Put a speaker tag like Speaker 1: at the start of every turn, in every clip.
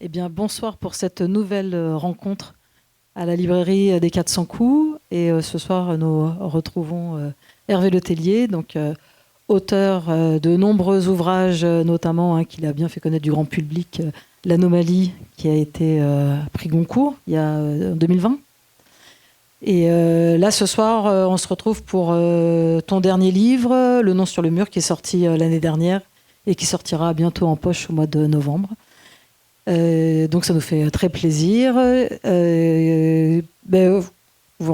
Speaker 1: Eh bien, bonsoir pour cette nouvelle rencontre à la librairie des 400 coups. Et ce soir, nous retrouvons Hervé Letellier, donc auteur de nombreux ouvrages, notamment qu'il a bien fait connaître du grand public, L'Anomalie, qui a été prix Goncourt il y a en 2020. Et là, ce soir, on se retrouve pour ton dernier livre, Le nom sur le mur, qui est sorti l'année dernière et qui sortira bientôt en poche au mois de novembre. Donc ça nous fait très plaisir. On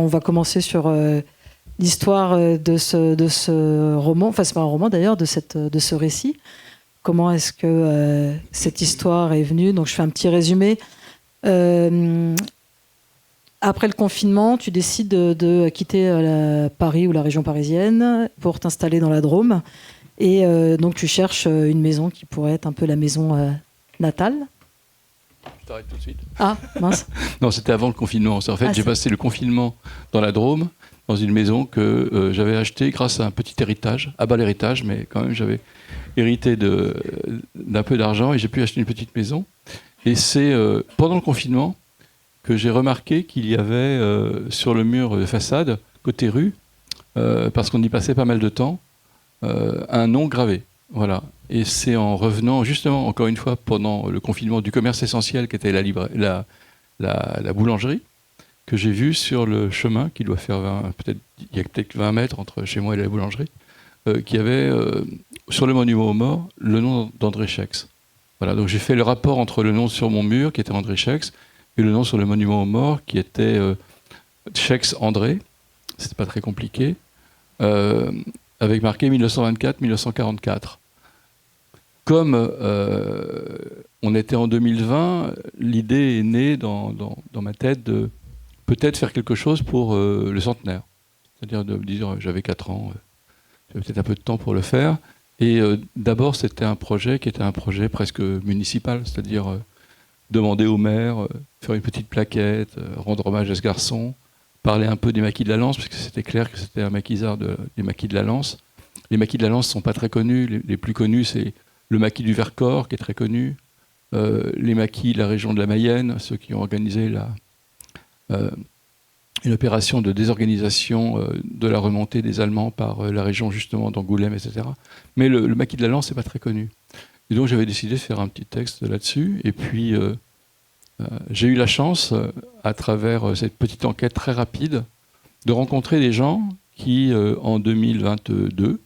Speaker 1: va commencer sur l'histoire de ce roman, enfin c'est pas un roman d'ailleurs, de ce récit. Comment est-ce que cette histoire est venue? Donc je fais un petit résumé. Après le confinement, tu décides de quitter Paris ou la région parisienne pour t'installer dans la Drôme. Et donc tu cherches une maison qui pourrait être un peu la maison natale.
Speaker 2: Je t'arrête tout de suite.
Speaker 1: Ah, mince.
Speaker 2: Non, c'était avant le confinement. En fait, j'ai passé le confinement dans la Drôme, dans une maison que j'avais achetée grâce à un petit héritage, à bas l'héritage, mais quand même j'avais hérité d'un peu d'argent et j'ai pu acheter une petite maison. Et c'est pendant le confinement que j'ai remarqué qu'il y avait sur le mur de façade, côté rue, parce qu'on y passait pas mal de temps, un nom gravé. Voilà. Et c'est en revenant, justement, encore une fois, pendant le confinement du commerce essentiel, qui était la boulangerie, que j'ai vu sur le chemin, qui doit faire il y a peut-être 20 mètres entre chez moi et la boulangerie, qui avait, sur le monument aux morts, le nom d'André Schex. Voilà, donc j'ai fait le rapport entre le nom sur mon mur, qui était André Schex, et le nom sur le monument aux morts, qui était Schex André. C'était pas très compliqué. Avec marqué 1924-1944. Comme on était en 2020, l'idée est née dans ma tête de peut-être faire quelque chose pour le centenaire. C'est-à-dire de me dire, j'avais 4 ans, j'avais peut-être un peu de temps pour le faire. Et d'abord, c'était un projet qui était un projet presque municipal, c'est-à-dire demander au maire, faire une petite plaquette, rendre hommage à ce garçon, parler un peu des maquis de la Lance, parce que c'était clair que c'était un maquisard des maquis de la Lance. Les maquis de la Lance ne sont pas très connus. Les plus connus, c'est le maquis du Vercors, qui est très connu. Les maquis de la région de la Mayenne, ceux qui ont organisé une opération de désorganisation de la remontée des Allemands par la région justement d'Angoulême, etc. Mais le maquis de la Lance n'est pas très connu. Et donc j'avais décidé de faire un petit texte là-dessus. Et puis j'ai eu la chance, à travers cette petite enquête très rapide, de rencontrer des gens qui, en 2022,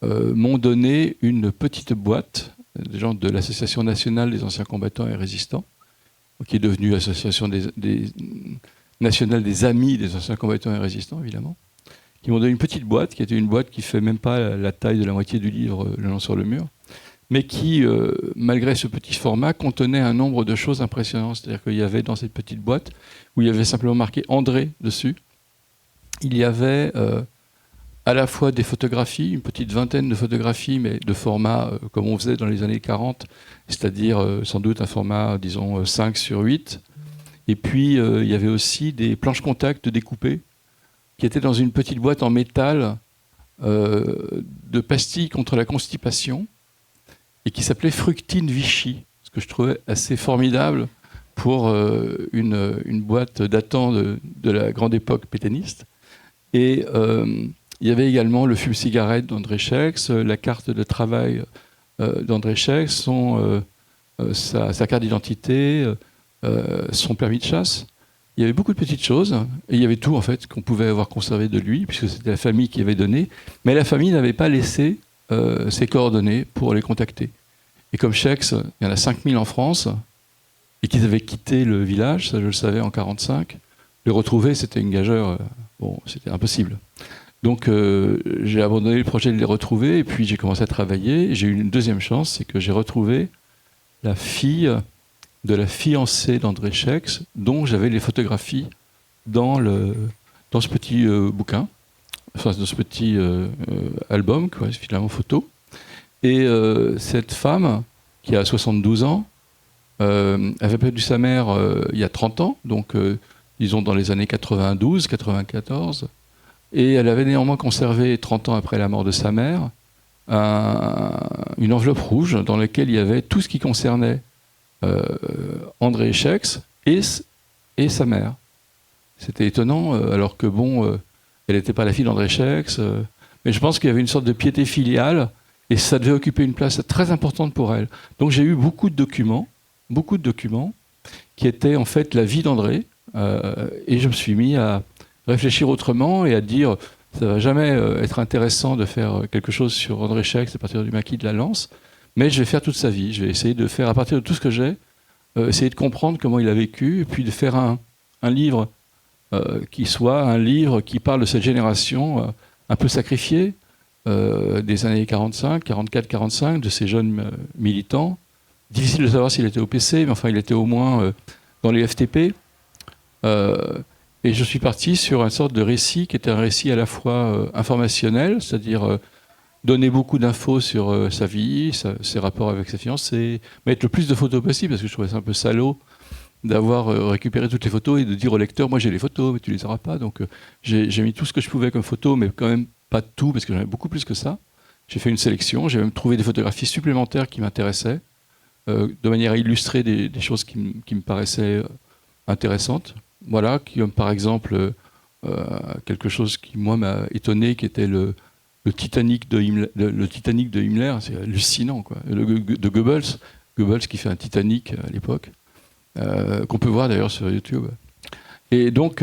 Speaker 2: m'ont donné une petite boîte, des gens de l'Association nationale des anciens combattants et résistants, qui est devenue l'Association nationale des amis des anciens combattants et résistants, évidemment, qui m'ont donné une petite boîte, qui était une boîte qui ne fait même pas la taille de la moitié du livre Le nom sur le mur, mais qui, malgré ce petit format, contenait un nombre de choses impressionnantes. C'est-à-dire qu'il y avait dans cette petite boîte, où il y avait simplement marqué André dessus, il y avait à la fois des photographies, une petite vingtaine de photographies, mais de format comme on faisait dans les années 40, c'est-à-dire sans doute un format, disons, 5 sur 8. Et puis, il y avait aussi des planches contact découpées, qui étaient dans une petite boîte en métal de pastilles contre la constipation, et qui s'appelait Fructine Vichy, ce que je trouvais assez formidable pour une boîte datant de la grande époque pétainiste. Et il y avait également le fume-cigarette d'André Schex, la carte de travail d'André Schex, sa carte d'identité, son permis de chasse. Il y avait beaucoup de petites choses, et il y avait tout en fait qu'on pouvait avoir conservé de lui, puisque c'était la famille qui avait donné, mais la famille n'avait pas laissé ses coordonnées pour les contacter. Et comme Schex, il y en a 5000 en France, et qu'ils avaient quitté le village, ça je le savais en 1945, les retrouver c'était une gageure, c'était impossible. Donc j'ai abandonné le projet de les retrouver, et puis j'ai commencé à travailler. J'ai eu une deuxième chance, c'est que j'ai retrouvé la fille de la fiancée d'André Schex, dont j'avais les photographies dans ce petit bouquin, enfin dans ce petit album, quoi, finalement photo. Et cette femme, qui a 72 ans, avait perdu sa mère il y a 30 ans, donc disons dans les années 92, 94, et elle avait néanmoins conservé, 30 ans après la mort de sa mère, une enveloppe rouge dans laquelle il y avait tout ce qui concernait André Schex et sa mère. C'était étonnant, alors que elle n'était pas la fille d'André Schex, mais je pense qu'il y avait une sorte de piété filiale, et ça devait occuper une place très importante pour elle. Donc j'ai eu beaucoup de documents, qui étaient en fait la vie d'André, et je me suis mis à réfléchir autrement et à dire, ça ne va jamais être intéressant de faire quelque chose sur André Schex à partir du maquis de la Lance, mais je vais faire toute sa vie. Je vais essayer de faire, à partir de tout ce que j'ai, essayer de comprendre comment il a vécu, et puis de faire un livre qui soit un livre qui parle de cette génération un peu sacrifiée des années 45, 44, 45, de ces jeunes militants. Difficile de savoir s'il était au PC, mais enfin il était au moins dans les FTP. Et je suis parti sur une sorte de récit qui était un récit à la fois informationnel, c'est-à-dire donner beaucoup d'infos sur sa vie, ses rapports avec sa fiancée, mettre le plus de photos possible, parce que je trouvais ça un peu salaud d'avoir récupéré toutes les photos et de dire au lecteur, moi j'ai les photos, mais tu les auras pas. Donc j'ai mis tout ce que je pouvais comme photos, mais quand même pas tout, parce que j'en avais beaucoup plus que ça. J'ai fait une sélection, j'ai même trouvé des photographies supplémentaires qui m'intéressaient, de manière à illustrer des choses qui me paraissaient intéressantes. Voilà, comme par exemple quelque chose qui, moi, m'a étonné, qui était le Titanic de Himmler. C'est hallucinant, quoi. De Goebbels qui fait un Titanic à l'époque, qu'on peut voir d'ailleurs sur YouTube. Et donc,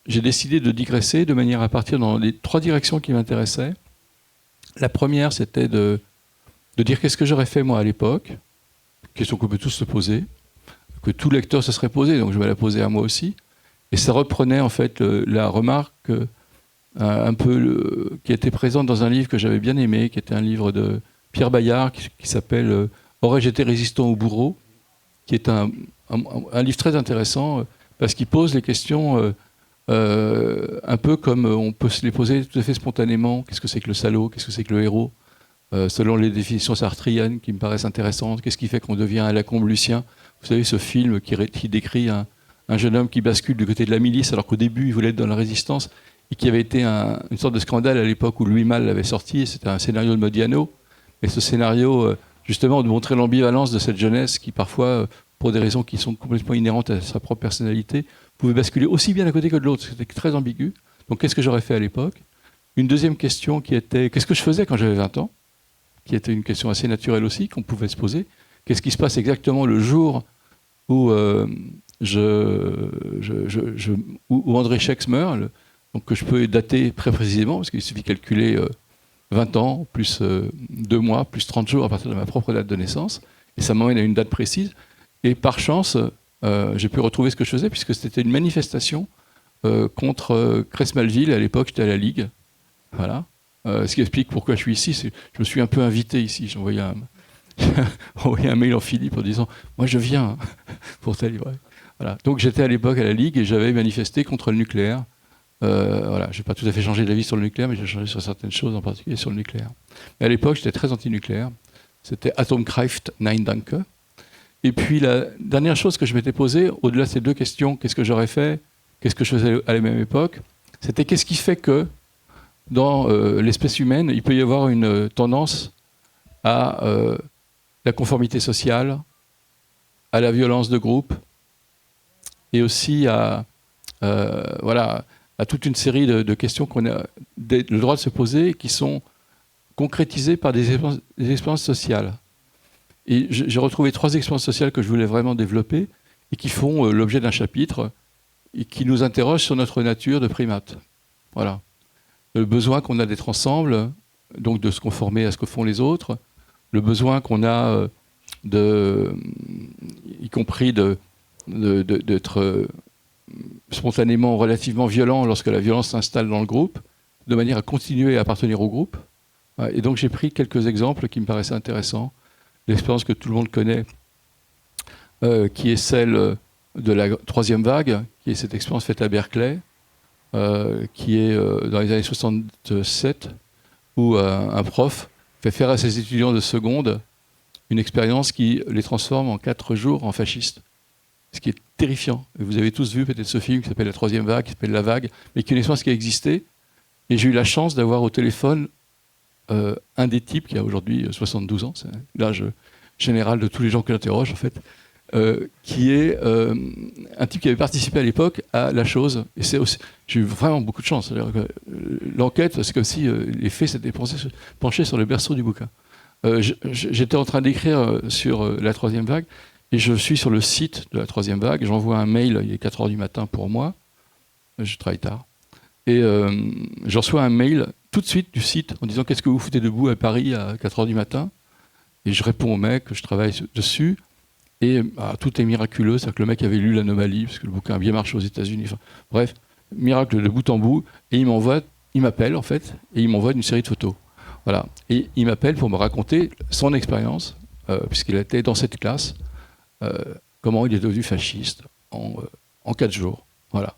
Speaker 2: j'ai décidé de digresser de manière à partir dans les 3 directions qui m'intéressaient. La première, c'était de dire qu'est-ce que j'aurais fait moi à l'époque, question qu'on peut tous se poser, que tout lecteur se serait posé, donc je vais la poser à moi aussi. Et ça reprenait en fait la remarque un peu qui était présente dans un livre que j'avais bien aimé, qui était un livre de Pierre Bayard qui s'appelle Aurais-je été résistant au bourreau, qui est un livre très intéressant parce qu'il pose les questions un peu comme on peut se les poser tout à fait spontanément. Qu'est-ce que c'est que le salaud? Qu'est-ce que c'est que le héros? Selon les définitions sartriennes qui me paraissent intéressantes, qu'est-ce qui fait qu'on devient un Lacombe Lucien? Vous savez, ce film qui décrit un jeune homme qui bascule du côté de la milice alors qu'au début il voulait être dans la résistance et qui avait été une sorte de scandale à l'époque où Louis Malle l'avait sorti. C'était un scénario de Modiano. Et ce scénario, justement, de montrer l'ambivalence de cette jeunesse qui parfois, pour des raisons qui sont complètement inhérentes à sa propre personnalité, pouvait basculer aussi bien d'un côté que de l'autre. C'était très ambigu. Donc qu'est-ce que j'aurais fait à l'époque? Une deuxième question qui était qu'est-ce que je faisais quand j'avais 20 ans? Qui était une question assez naturelle aussi, qu'on pouvait se poser. Qu'est-ce qui se passe exactement le jour où, où André Schex meurt, donc que je peux dater très précisément, parce qu'il suffit de calculer 20 ans, plus 2 mois, plus 30 jours à partir de ma propre date de naissance, et ça m'emmène à une date précise. Et par chance, j'ai pu retrouver ce que je faisais, puisque c'était une manifestation contre Cresmalville. À l'époque, j'étais à la Ligue. Voilà. Ce qui explique pourquoi je suis ici. Je me suis un peu invité ici. J'ai envoyé un mail en Philippe en disant « Moi, je viens pour tel livre. » Voilà. Donc, j'étais à l'époque à la Ligue et j'avais manifesté contre le nucléaire. Voilà. Je n'ai pas tout à fait changé d'avis sur le nucléaire, mais j'ai changé sur certaines choses, en particulier sur le nucléaire. Mais à l'époque, j'étais très anti-nucléaire. C'était Atomkraft Nein Danke. Et puis, la dernière chose que je m'étais posée, au-delà de ces 2 questions, qu'est-ce que j'aurais fait, qu'est-ce que je faisais à la même époque, c'était qu'est-ce qui fait que dans l'espèce humaine, il peut y avoir une tendance à la conformité sociale, à la violence de groupe, et aussi à toute une série de questions qu'on a le droit de se poser, qui sont concrétisées par des expériences sociales. Et j'ai retrouvé 3 expériences sociales que je voulais vraiment développer, et qui font l'objet d'un chapitre, et qui nous interrogent sur notre nature de primate. Voilà. Le besoin qu'on a d'être ensemble, donc de se conformer à ce que font les autres, le besoin qu'on a y compris d'être spontanément relativement violent lorsque la violence s'installe dans le groupe, de manière à continuer à appartenir au groupe. Et donc j'ai pris quelques exemples qui me paraissaient intéressants. L'expérience que tout le monde connaît, qui est celle de la 3e vague, qui est cette expérience faite à Berkeley, qui est dans les années 67, où un prof fait faire à ses étudiants de seconde une expérience qui les transforme en 4 jours en fascistes. Ce qui est terrifiant. Et vous avez tous vu peut-être ce film qui s'appelle La 3e vague, qui s'appelle La Vague, mais qui est une expérience qui a existé. Et j'ai eu la chance d'avoir au téléphone un des types qui a aujourd'hui 72 ans, c'est l'âge général de tous les gens que j'interroge en fait, qui est un type qui avait participé à l'époque à La Chose. Et j'ai eu vraiment beaucoup de chance. C'est-à-dire que l'enquête, c'est comme si les faits s'étaient penchés sur le berceau du bouquin. J'étais en train d'écrire sur la troisième vague, et je suis sur le site de la troisième vague. J'envoie un mail, il est 4h du matin pour moi. Je travaille tard. Et je reçois un mail tout de suite du site en disant « Qu'est-ce que vous foutez debout à Paris à 4h du matin ?» Et je réponds au mec que je travaille dessus. Et tout est miraculeux. C'est-à-dire que le mec avait lu l'Anomalie, parce que le bouquin a bien marché aux États-Unis. Enfin, bref, miracle de bout en bout. Et il m'appelle en fait, et il m'envoie une série de photos. Voilà. Et il m'appelle pour me raconter son expérience, puisqu'il était dans cette classe, comment il est devenu fasciste en 4 jours. Voilà.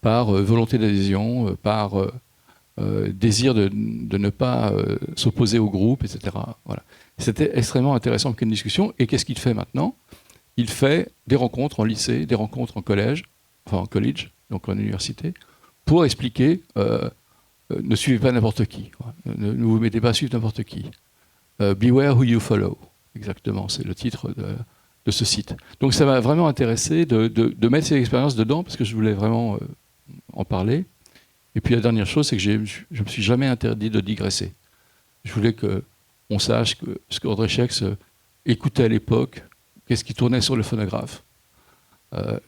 Speaker 2: Par volonté d'adhésion, par désir de ne pas s'opposer au groupe, etc. Voilà. C'était extrêmement intéressant comme discussion. Et qu'est-ce qu'il fait maintenant ? Il fait des rencontres en lycée, des rencontres en collège, enfin en college, donc en université, pour expliquer ne suivez pas n'importe qui. Ne vous mettez pas à suivre n'importe qui. Beware who you follow. Exactement, c'est le titre de ce site. Donc ça m'a vraiment intéressé de mettre ces expériences dedans, parce que je voulais vraiment en parler. Et puis la dernière chose, c'est que je ne me suis jamais interdit de digresser. Je voulais qu'on sache ce qu'André Schex écoutait à l'époque, qu'est-ce qui tournait sur le phonographe.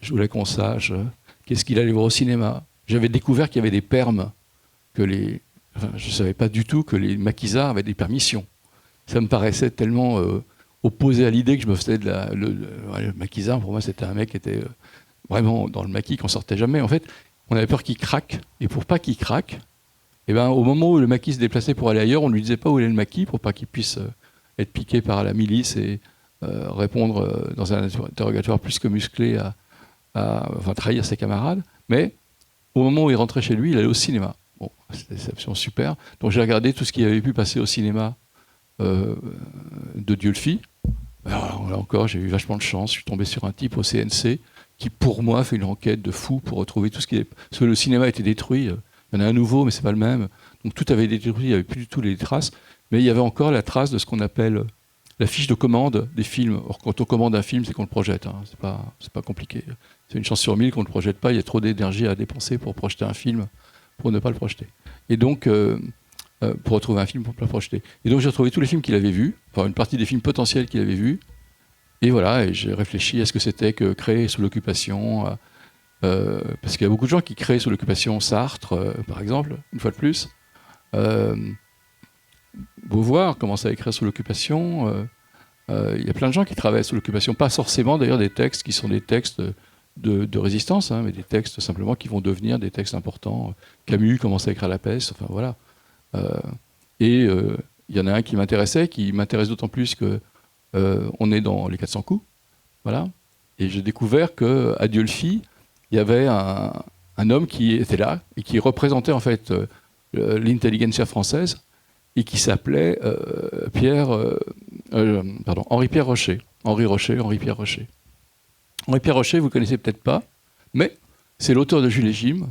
Speaker 2: Je voulais qu'on sache qu'est-ce qu'il allait voir au cinéma. J'avais découvert qu'il y avait des permes, je ne savais pas du tout que les maquisards avaient des permissions. Ça me paraissait tellement opposé à l'idée que je me faisais le maquisard. Pour moi, c'était un mec qui était vraiment dans le maquis, qu'on sortait jamais. En fait, on avait peur qu'il craque. Et pour pas qu'il craque, eh ben, au moment où le maquis se déplaçait pour aller ailleurs, on ne lui disait pas où est le maquis pour pas qu'il puisse être piqué par la milice et répondre dans un interrogatoire plus que musclé enfin, trahir ses camarades. Mais au moment où il rentrait chez lui, il allait au cinéma. Bon, c'était absolument super. Donc j'ai regardé tout ce qui avait pu passer au cinéma de Dieulefi. Alors là encore, j'ai eu vachement de chance. Je suis tombé sur un type au CNC qui, pour moi, fait une enquête de fou pour retrouver tout ce qui est... Parce que le cinéma a été détruit. Il y en a un nouveau, mais c'est pas le même. Donc tout avait été détruit, il n'y avait plus du tout les traces. Mais il y avait encore la trace de ce qu'on appelle la fiche de commande des films. Or, quand on commande un film, c'est qu'on le projette. Hein. C'est pas compliqué. C'est une chance sur 1000 qu'on ne le projette pas. Il y a trop d'énergie à dépenser pour projeter un film, pour ne pas le projeter. Et donc... pour retrouver un film pour ne pas le projeter. Et donc j'ai retrouvé tous les films qu'il avait vus, enfin une partie des films potentiels qu'il avait vus, et voilà, et j'ai réfléchi à ce que c'était que créer sous l'occupation, parce qu'il y a beaucoup de gens qui créent sous l'occupation, Sartre, par exemple, une fois de plus. Beauvoir commence à écrire sous l'occupation. Il y a plein de gens qui travaillent sous l'occupation, pas forcément d'ailleurs des textes qui sont des textes de résistance, hein, mais des textes simplement qui vont devenir des textes importants. Camus commence à écrire La Peste, enfin voilà. Il y en a un qui m'intéresse d'autant plus que on est dans les 400 coups, voilà. Et j'ai découvert qu'à Dieulefi, il y avait un homme qui était là et qui représentait en fait l'intelligentsia française et qui s'appelait Henri-Pierre Rocher. Henri-Pierre Rocher. Henri-Pierre Rocher, vous ne connaissez peut-être pas, mais c'est l'auteur de Jules et Jim,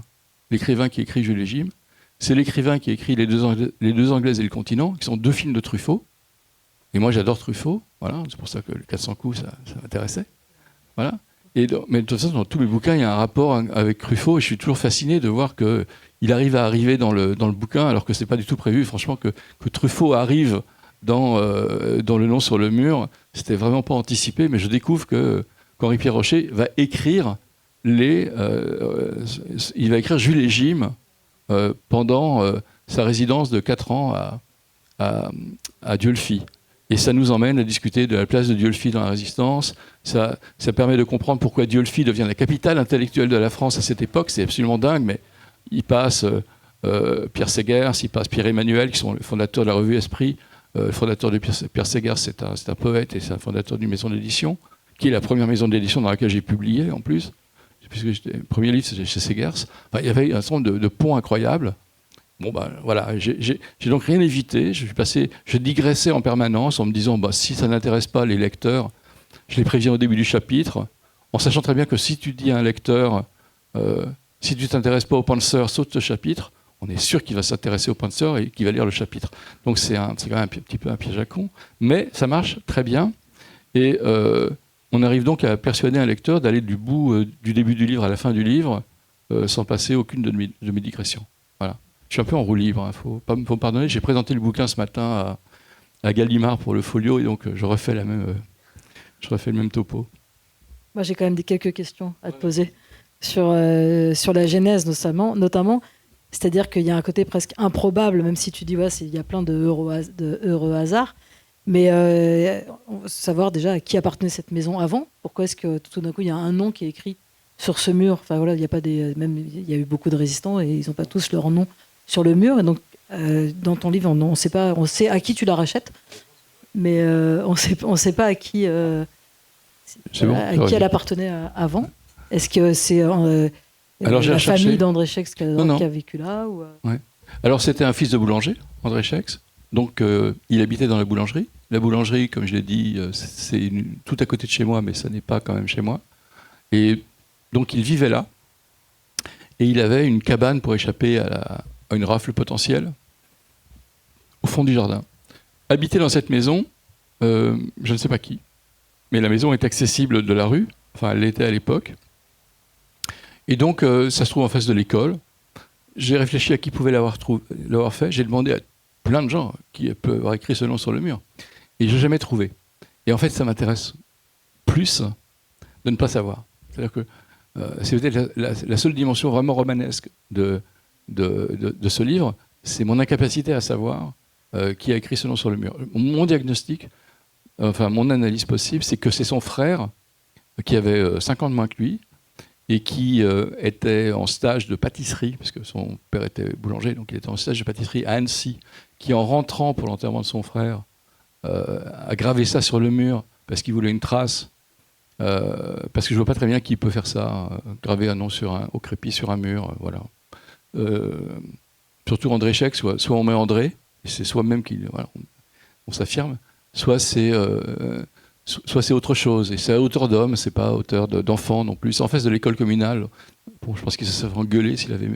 Speaker 2: l'écrivain qui écrit Jules et Jim. C'est l'écrivain qui a écrit Les deux Anglaises et le continent, qui sont 2 films de Truffaut. Et moi, j'adore Truffaut. Voilà, c'est pour ça que le 400 coups, ça m'intéressait. Voilà. Mais de toute façon, dans tous mes bouquins, il y a un rapport avec Truffaut. Et je suis toujours fasciné de voir qu'il arriver dans le bouquin, alors que ce n'est pas du tout prévu. Franchement, que Truffaut arrive dans Le Nom sur le mur, c'était vraiment pas anticipé. Mais je découvre qu'Henri-Pierre Rocher va écrire il va écrire Jules et Jim pendant sa résidence de 4 ans à Dieulefi. Et ça nous emmène à discuter de la place de Dieulefi dans la résistance. Ça permet de comprendre pourquoi Dieulefi devient la capitale intellectuelle de la France à cette époque. C'est absolument dingue, mais il passe Pierre Segers, il passe Pierre-Emmanuel, qui sont les fondateurs de la revue Esprit. Le fondateur de Pierre Segers, c'est un poète et c'est un fondateur d'une maison d'édition, qui est la première maison d'édition dans laquelle j'ai publié, en plus. Puisque le premier livre, c'était chez Segers. Enfin, il y avait un certain nombre de ponts incroyables. Bon, voilà, j'ai donc rien évité. Je digressais en permanence en me disant, si ça n'intéresse pas les lecteurs, je les préviens au début du chapitre, en sachant très bien que si tu dis à un lecteur, si tu ne t'intéresses pas au Panzer, saute ce chapitre, on est sûr qu'il va s'intéresser au Panzer et qu'il va lire le chapitre. Donc c'est quand même un petit peu un piège à con, mais ça marche très bien. Et on On arrive donc à persuader un lecteur d'aller du bout du début du livre à la fin du livre sans passer aucune de mes digressions. Voilà. Je suis un peu en roue libre, hein, faut me pardonner. J'ai présenté le bouquin ce matin à Gallimard pour le Folio et donc je refais le même topo.
Speaker 1: Moi, j'ai quand même quelques questions à te poser sur la genèse notamment. C'est-à-dire qu'il y a un côté presque improbable, même si tu dis il y a plein de heureux hasards. Mais on veut savoir déjà à qui appartenait cette maison avant. Pourquoi est-ce que tout d'un coup il y a un nom qui est écrit sur ce mur? Enfin voilà, il y a eu beaucoup de résistants et ils n'ont pas tous leur nom sur le mur. Et donc dans ton livre, on sait pas, on sait à qui tu la rachètes, mais on sait pas à qui elle appartenait avant. Est-ce que c'est la famille d'André Schex qui a vécu là ou
Speaker 2: Ouais. Alors c'était un fils de boulanger, André Schex. Donc il habitait dans la boulangerie. La boulangerie, comme je l'ai dit, c'est tout à côté de chez moi, mais ça n'est pas quand même chez moi. Et donc il vivait là. Et il avait une cabane pour échapper à une rafle potentielle au fond du jardin. Habiter dans cette maison, je ne sais pas qui, mais la maison est accessible de la rue. Enfin, elle l'était à l'époque. Et donc, ça se trouve en face de l'école. J'ai réfléchi à qui pouvait l'avoir fait. J'ai demandé à plein de gens qui peuvent avoir écrit ce nom sur le mur. Et je n'ai jamais trouvé. Et en fait, ça m'intéresse plus de ne pas savoir. C'est-à-dire que c'est peut-être la seule dimension vraiment romanesque de ce livre, c'est mon incapacité à savoir qui a écrit ce nom sur le mur. Mon diagnostic, enfin mon analyse possible, c'est que c'est son frère qui avait 5 ans de moins que lui et qui était en stage de pâtisserie, parce que son père était boulanger, donc il était en stage de pâtisserie à Annecy, qui en rentrant pour l'enterrement de son frère, a gravé ça sur le mur parce qu'il voulait une trace, parce que je vois pas très bien qui peut faire ça, graver un nom au crépi sur un mur, voilà. Surtout André Schex, soit on met André, et c'est soi-même on s'affirme, soit c'est autre chose, et c'est à hauteur d'homme, c'est pas à hauteur d'enfant non plus. C'est en face de l'école communale. Bon, je pense qu'il se serait engueulé s'il avait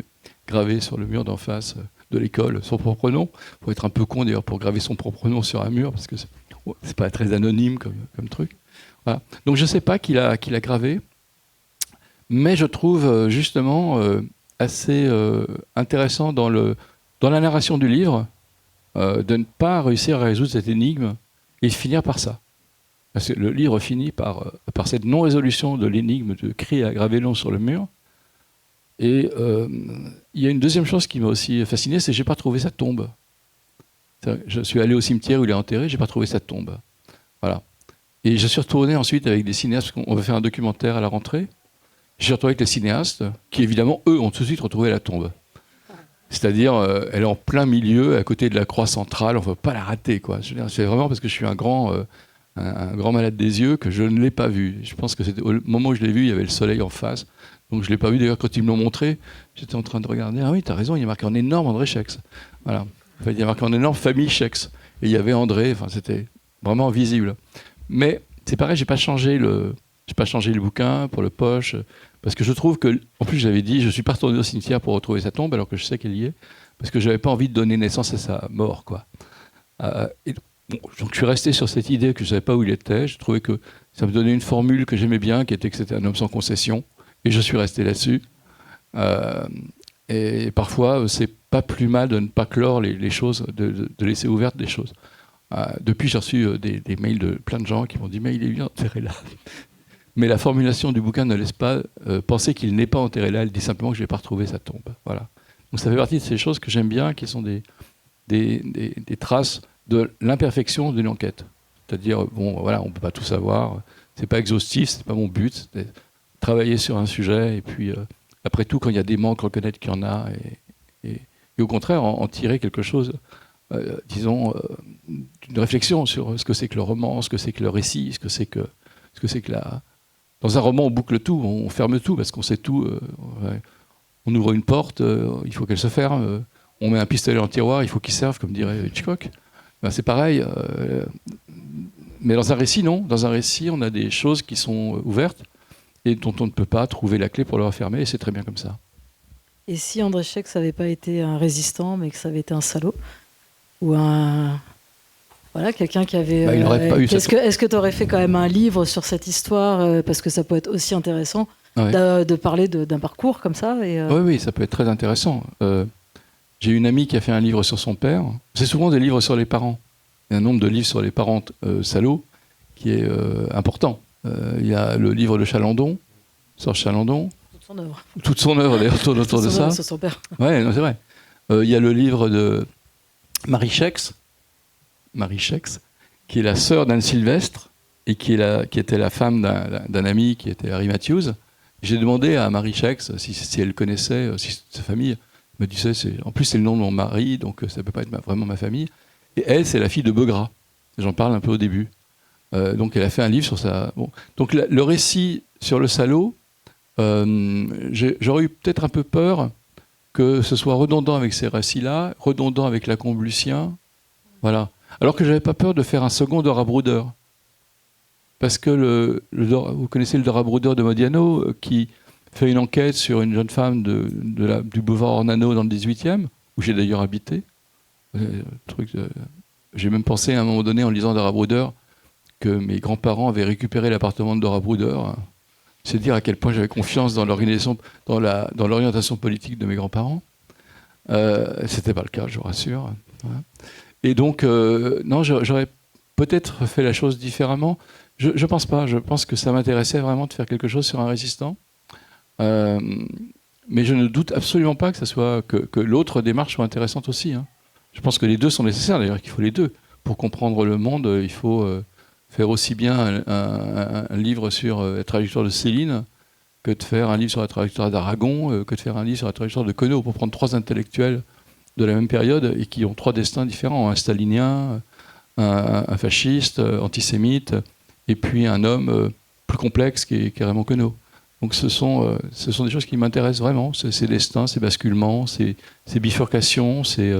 Speaker 2: gravé sur le mur d'en face de l'école son propre nom. Il faut être un peu con d'ailleurs pour graver son propre nom sur un mur, parce que c'est pas très anonyme comme truc. Voilà. Donc je sais pas qui l'a gravé, mais je trouve justement assez intéressant dans la narration du livre de ne pas réussir à résoudre cette énigme et de finir par ça. Parce que le livre finit par cette non-résolution de l'énigme de cri à graver long sur le mur. Et il y a une deuxième chose qui m'a aussi fasciné, c'est que je n'ai pas trouvé sa tombe. Je suis allé au cimetière où il est enterré, je n'ai pas trouvé sa tombe. Voilà. Et je suis retourné ensuite avec des cinéastes, parce qu'on va faire un documentaire à la rentrée. Je suis retourné avec les cinéastes, qui évidemment, eux, ont tout de suite retrouvé la tombe. C'est-à-dire, elle est en plein milieu, à côté de la croix centrale, on ne peut pas la rater, quoi. C'est vraiment parce que je suis un grand malade des yeux que je ne l'ai pas vu. Je pense que c'était au moment où je l'ai vu, il y avait le soleil en face. Donc je ne l'ai pas vu. D'ailleurs, quand ils me l'ont montré, j'étais en train de regarder. Ah oui, tu as raison, il y a marqué en énorme André Schex. Voilà. Enfin, il y a marqué en énorme famille Schex. Et il y avait André, enfin, c'était vraiment visible. Mais c'est pareil, j'ai pas changé le bouquin pour le poche, parce que je trouve que, en plus j'avais dit, je suis pas retourné au cimetière pour retrouver sa tombe, alors que je sais qu'elle y est, parce que j'avais pas envie de donner naissance à sa mort, quoi. Donc je suis resté sur cette idée que je savais pas où il était. Je trouvais que ça me donnait une formule que j'aimais bien, qui était que c'était un homme sans concession, et je suis resté là-dessus. Et parfois, c'est pas plus mal de ne pas clore les choses, de laisser ouvertes des choses. Depuis, j'ai reçu des mails de plein de gens qui m'ont dit « mais il est bien enterré là ». Mais la formulation du bouquin ne laisse pas penser qu'il n'est pas enterré là, elle dit simplement que je n'ai pas retrouvé sa tombe. Voilà. Donc ça fait partie de ces choses que j'aime bien, qui sont des traces de l'imperfection d'une enquête. C'est-à-dire, bon, voilà, on ne peut pas tout savoir, c'est pas exhaustif, c'est pas mon but, c'est travailler sur un sujet, et puis après tout, quand il y a des manques, reconnaître qu'il y en a, et au contraire, en tirer quelque chose, disons, d'une réflexion sur ce que c'est que le roman, ce que c'est que le récit, ce que c'est que la... Dans un roman, on boucle tout, on ferme tout, parce qu'on sait tout. On ouvre une porte, il faut qu'elle se ferme. On met un pistolet en tiroir, il faut qu'il serve, comme dirait Hitchcock. Ben, c'est pareil. Mais dans un récit, non. Dans un récit, on a des choses qui sont ouvertes et dont on ne peut pas trouver la clé pour le refermer, et c'est très bien comme ça.
Speaker 1: Et si André Schex n'avait pas été un résistant, mais que ça avait été un salaud ou un voilà, quelqu'un qui avait...
Speaker 2: il n'aurait pas eu
Speaker 1: Est-ce que tu aurais fait quand même un livre sur cette histoire parce que ça peut être aussi intéressant de parler d'un parcours comme ça
Speaker 2: Oui, ça peut être très intéressant. J'ai une amie qui a fait un livre sur son père. C'est souvent des livres sur les parents. Il y a un nombre de livres sur les parents salauds qui est important. Il y a le livre de Chalandon, sur Chalandon. Toute son œuvre, d'ailleurs, tourne autour de ça.
Speaker 1: Sur son père.
Speaker 2: Ouais, c'est vrai. Il y a le livre de Marie Schex, qui est la sœur d'Anne Sylvestre et qui était la femme d'un ami qui était Harry Matthews. J'ai demandé à Marie Schex si elle connaissait, si sa famille me disait, en plus c'est le nom de mon mari, donc ça ne peut pas être vraiment ma famille. Et elle, c'est la fille de Beugras. J'en parle un peu au début. Donc elle a fait un livre sur ça. Bon. Donc le récit sur le salaud, j'aurais eu peut-être un peu peur que ce soit redondant avec ces récits-là, redondant avec la Combe Lucien. Voilà. Alors que je n'avais pas peur de faire un second Dora Bruder. Parce que vous connaissez le Dora Bruder de Modiano, qui fait une enquête sur une jeune femme du boulevard Ornano dans le 18e, où j'ai d'ailleurs habité. J'ai même pensé à un moment donné, en lisant Dora Bruder, que mes grands-parents avaient récupéré l'appartement de Dora Bruder. C'est dire à quel point j'avais confiance dans l'organisation, dans l'orientation politique de mes grands-parents. C'était pas le cas, je vous rassure. Voilà. Et donc, non, j'aurais peut-être fait la chose différemment. Je pense pas. Je pense que ça m'intéressait vraiment de faire quelque chose sur un résistant. Mais je ne doute absolument pas que l'autre démarche soit intéressante aussi. Hein. Je pense que les deux sont nécessaires, d'ailleurs, qu'il faut les deux. Pour comprendre le monde, il faut faire aussi bien un livre sur la trajectoire de Céline que de faire un livre sur la trajectoire d'Aragon, que de faire un livre sur la trajectoire de Queneau, pour prendre trois intellectuels de la même période et qui ont trois destins différents. Un stalinien, un fasciste, antisémite, et puis un homme plus complexe qui est Raymond Queneau. Donc ce sont des choses qui m'intéressent vraiment, ces destins, ces basculements, ces bifurcations, c'est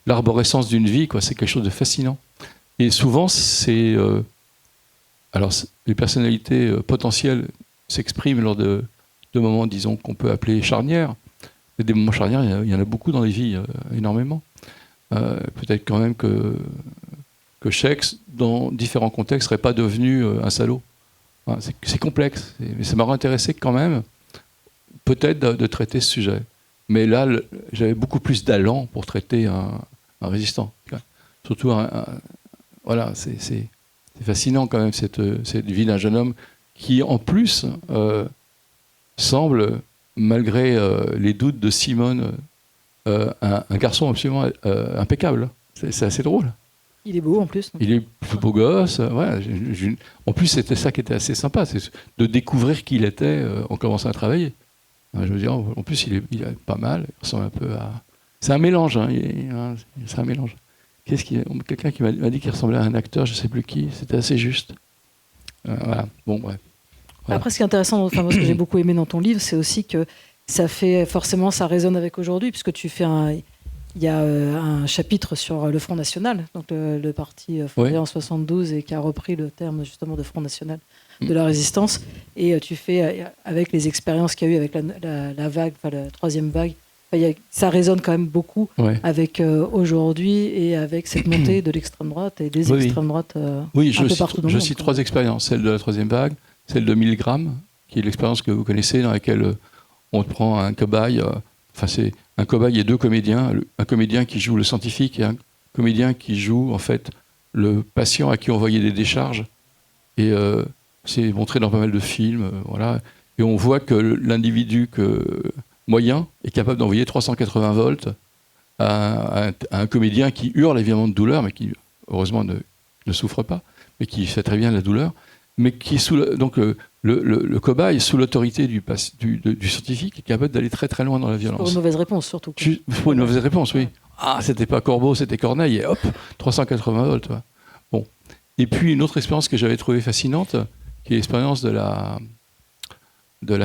Speaker 2: l'arborescence d'une vie, quoi. C'est quelque chose de fascinant. Et souvent, les personnalités potentielles s'expriment lors de moments, disons, qu'on peut appeler charnières. Et des moments charnières, il y en a beaucoup dans les vies, énormément. Peut-être quand même que Schex, dans différents contextes, serait pas devenu un salaud. Enfin, c'est complexe, mais ça m'aurait intéressé quand même, peut-être, de traiter ce sujet. Mais là, j'avais beaucoup plus d'allant pour traiter un résistant. Surtout, voilà, c'est fascinant quand même, cette vie d'un jeune homme qui, en plus, semble, malgré les doutes de Simone, un garçon absolument impeccable. C'est assez drôle.
Speaker 1: Il est beau en plus.
Speaker 2: Il est plus beau gosse. Ouais, en plus, c'était ça qui était assez sympa, c'est de découvrir qui il était en commençant à travailler. Je veux dire, en plus, il est pas mal. Il ressemble un peu à. C'est un mélange. C'est un mélange. Quelqu'un qui m'a dit qu'il ressemblait à un acteur, je ne sais plus qui. C'était assez juste. Voilà. Bon, bref. Voilà.
Speaker 1: Après, ce qui est intéressant, moi, ce que j'ai beaucoup aimé dans ton livre, c'est aussi que ça résonne avec aujourd'hui, puisque il y a un chapitre sur le Front National, donc le parti fondé en 72 et qui a repris le terme justement de Front National de la résistance. Et tu fais, avec les expériences qu'il y a eu avec la vague, la troisième vague, ça résonne quand même beaucoup avec aujourd'hui et avec cette montée de l'extrême droite et des extrêmes droites un peu partout dans le monde.
Speaker 2: Je cite trois expériences, celle de la troisième vague, celle de Milgram, qui est l'expérience que vous connaissez, dans laquelle on prend un cobaye, c'est un cobaye et deux comédiens, un comédien qui joue le scientifique et un comédien qui joue en fait le patient à qui on voyait des décharges. Et c'est montré dans pas mal de films, voilà. Et on voit que l'individu moyen est capable d'envoyer 380 volts à un comédien qui hurle évidemment de douleur, mais qui heureusement ne souffre pas, mais qui fait très bien la douleur, mais qui donc le cobaye, sous l'autorité du scientifique, est capable d'aller très très loin dans la violence.
Speaker 1: Pour une mauvaise réponse surtout.
Speaker 2: Pour une mauvaise réponse, oui. Ah, c'était pas Corbeau, c'était Corneille, et hop, 380 volts. Ouais. Bon. Et puis une autre expérience que j'avais trouvée fascinante, qui est l'expérience de la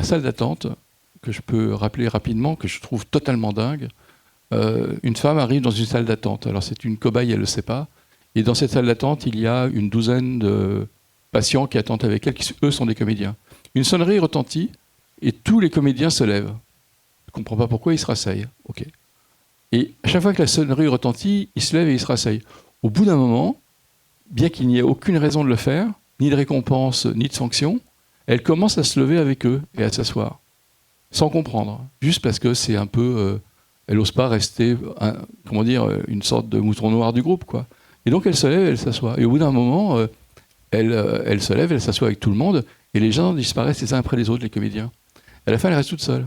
Speaker 2: salle d'attente, que je peux rappeler rapidement, que je trouve totalement dingue. Une femme arrive dans une salle d'attente. Alors c'est une cobaye, elle ne le sait pas. Et dans cette salle d'attente, il y a une douzaine de patients qui attendent avec elle, qui eux sont des comédiens. Une sonnerie retentit et tous les comédiens se lèvent. Je ne comprends pas pourquoi, ils se rasseyent. Okay. Et à chaque fois que la sonnerie retentit, ils se lèvent et ils se rasseyent. Au bout d'un moment, bien qu'il n'y ait aucune raison de le faire, ni de récompense, ni de sanction, elle commence à se lever avec eux et à s'asseoir, sans comprendre, juste parce que c'est un peu... elle n'ose pas rester, une sorte de mouton noir du groupe, quoi. Et donc elle se lève, elle s'assoit. Et au bout d'un moment, elle se lève, elle s'assoit avec tout le monde, et les gens disparaissent les uns après les autres, les comédiens. À la fin, elle reste toute seule.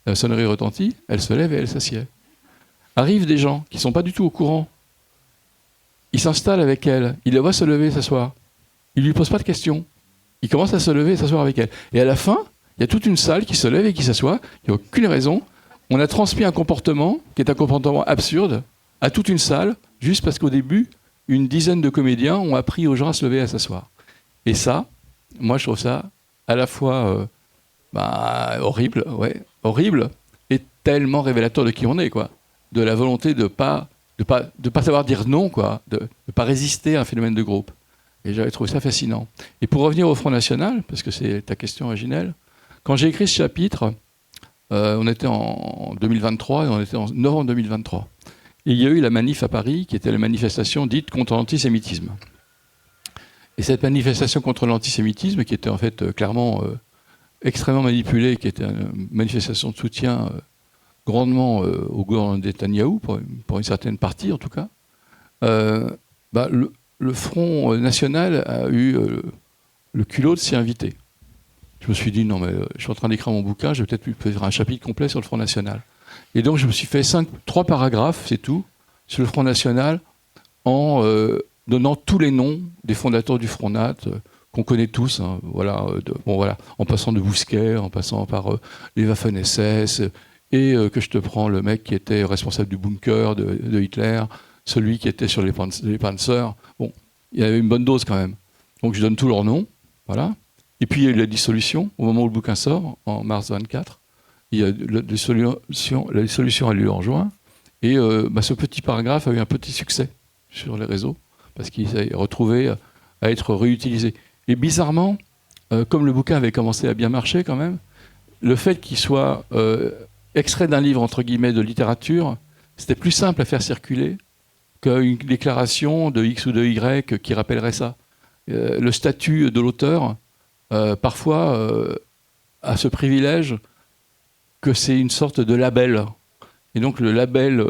Speaker 2: La sonnerie retentit, elle se lève et elle s'assied. Arrivent des gens qui ne sont pas du tout au courant. Ils s'installent avec elle, ils la voient se lever et s'asseoir. Ils ne lui posent pas de questions. Ils commencent à se lever et s'asseoir avec elle. Et à la fin, il y a toute une salle qui se lève et qui s'assoit. Il n'y a aucune raison. On a transmis un comportement qui est un comportement absurde à toute une salle, juste parce qu'au début, une dizaine de comédiens ont appris aux gens à se lever et à s'asseoir. Et ça, moi je trouve ça à la fois horrible, et tellement révélateur de qui on est, quoi. De la volonté de pas savoir dire non, quoi, de pas résister à un phénomène de groupe. Et j'avais trouvé ça fascinant. Et pour revenir au Front National, parce que c'est ta question originelle, quand j'ai écrit ce chapitre, on était en 2023 et on était en novembre 2023. Et il y a eu la manif à Paris, qui était la manifestation dite contre l'antisémitisme. Et cette manifestation contre l'antisémitisme, qui était en fait clairement extrêmement manipulée, qui était une manifestation de soutien grandement au gouvernement de Netanyahou, pour une certaine partie en tout cas, le Front National a eu le culot de s'y inviter. Je me suis dit, non, mais je suis en train d'écrire mon bouquin, je vais peut-être faire un chapitre complet sur le Front National. Et donc, je me suis fait 3 paragraphes, c'est tout, sur le Front National, en donnant tous les noms des fondateurs du Front Nat, qu'on connaît tous, hein, en passant de Bousquet, en passant par les Waffen-SS, et que je te prends le mec qui était responsable du bunker de Hitler, celui qui était sur les Panzers. Bon, il y avait une bonne dose quand même. Donc, je donne tous leurs noms, voilà. Et puis il y a eu la dissolution, au moment où le bouquin sort, en mars 24. Il y a la dissolution a lieu en juin. Et ce petit paragraphe a eu un petit succès sur les réseaux, parce qu'il s'est retrouvé à être réutilisé. Et bizarrement, comme le bouquin avait commencé à bien marcher quand même, le fait qu'il soit extrait d'un livre, entre guillemets, de littérature, c'était plus simple à faire circuler qu'une déclaration de X ou de Y qui rappellerait ça. Le statut de l'auteur... parfois à ce privilège que c'est une sorte de label. Et donc le label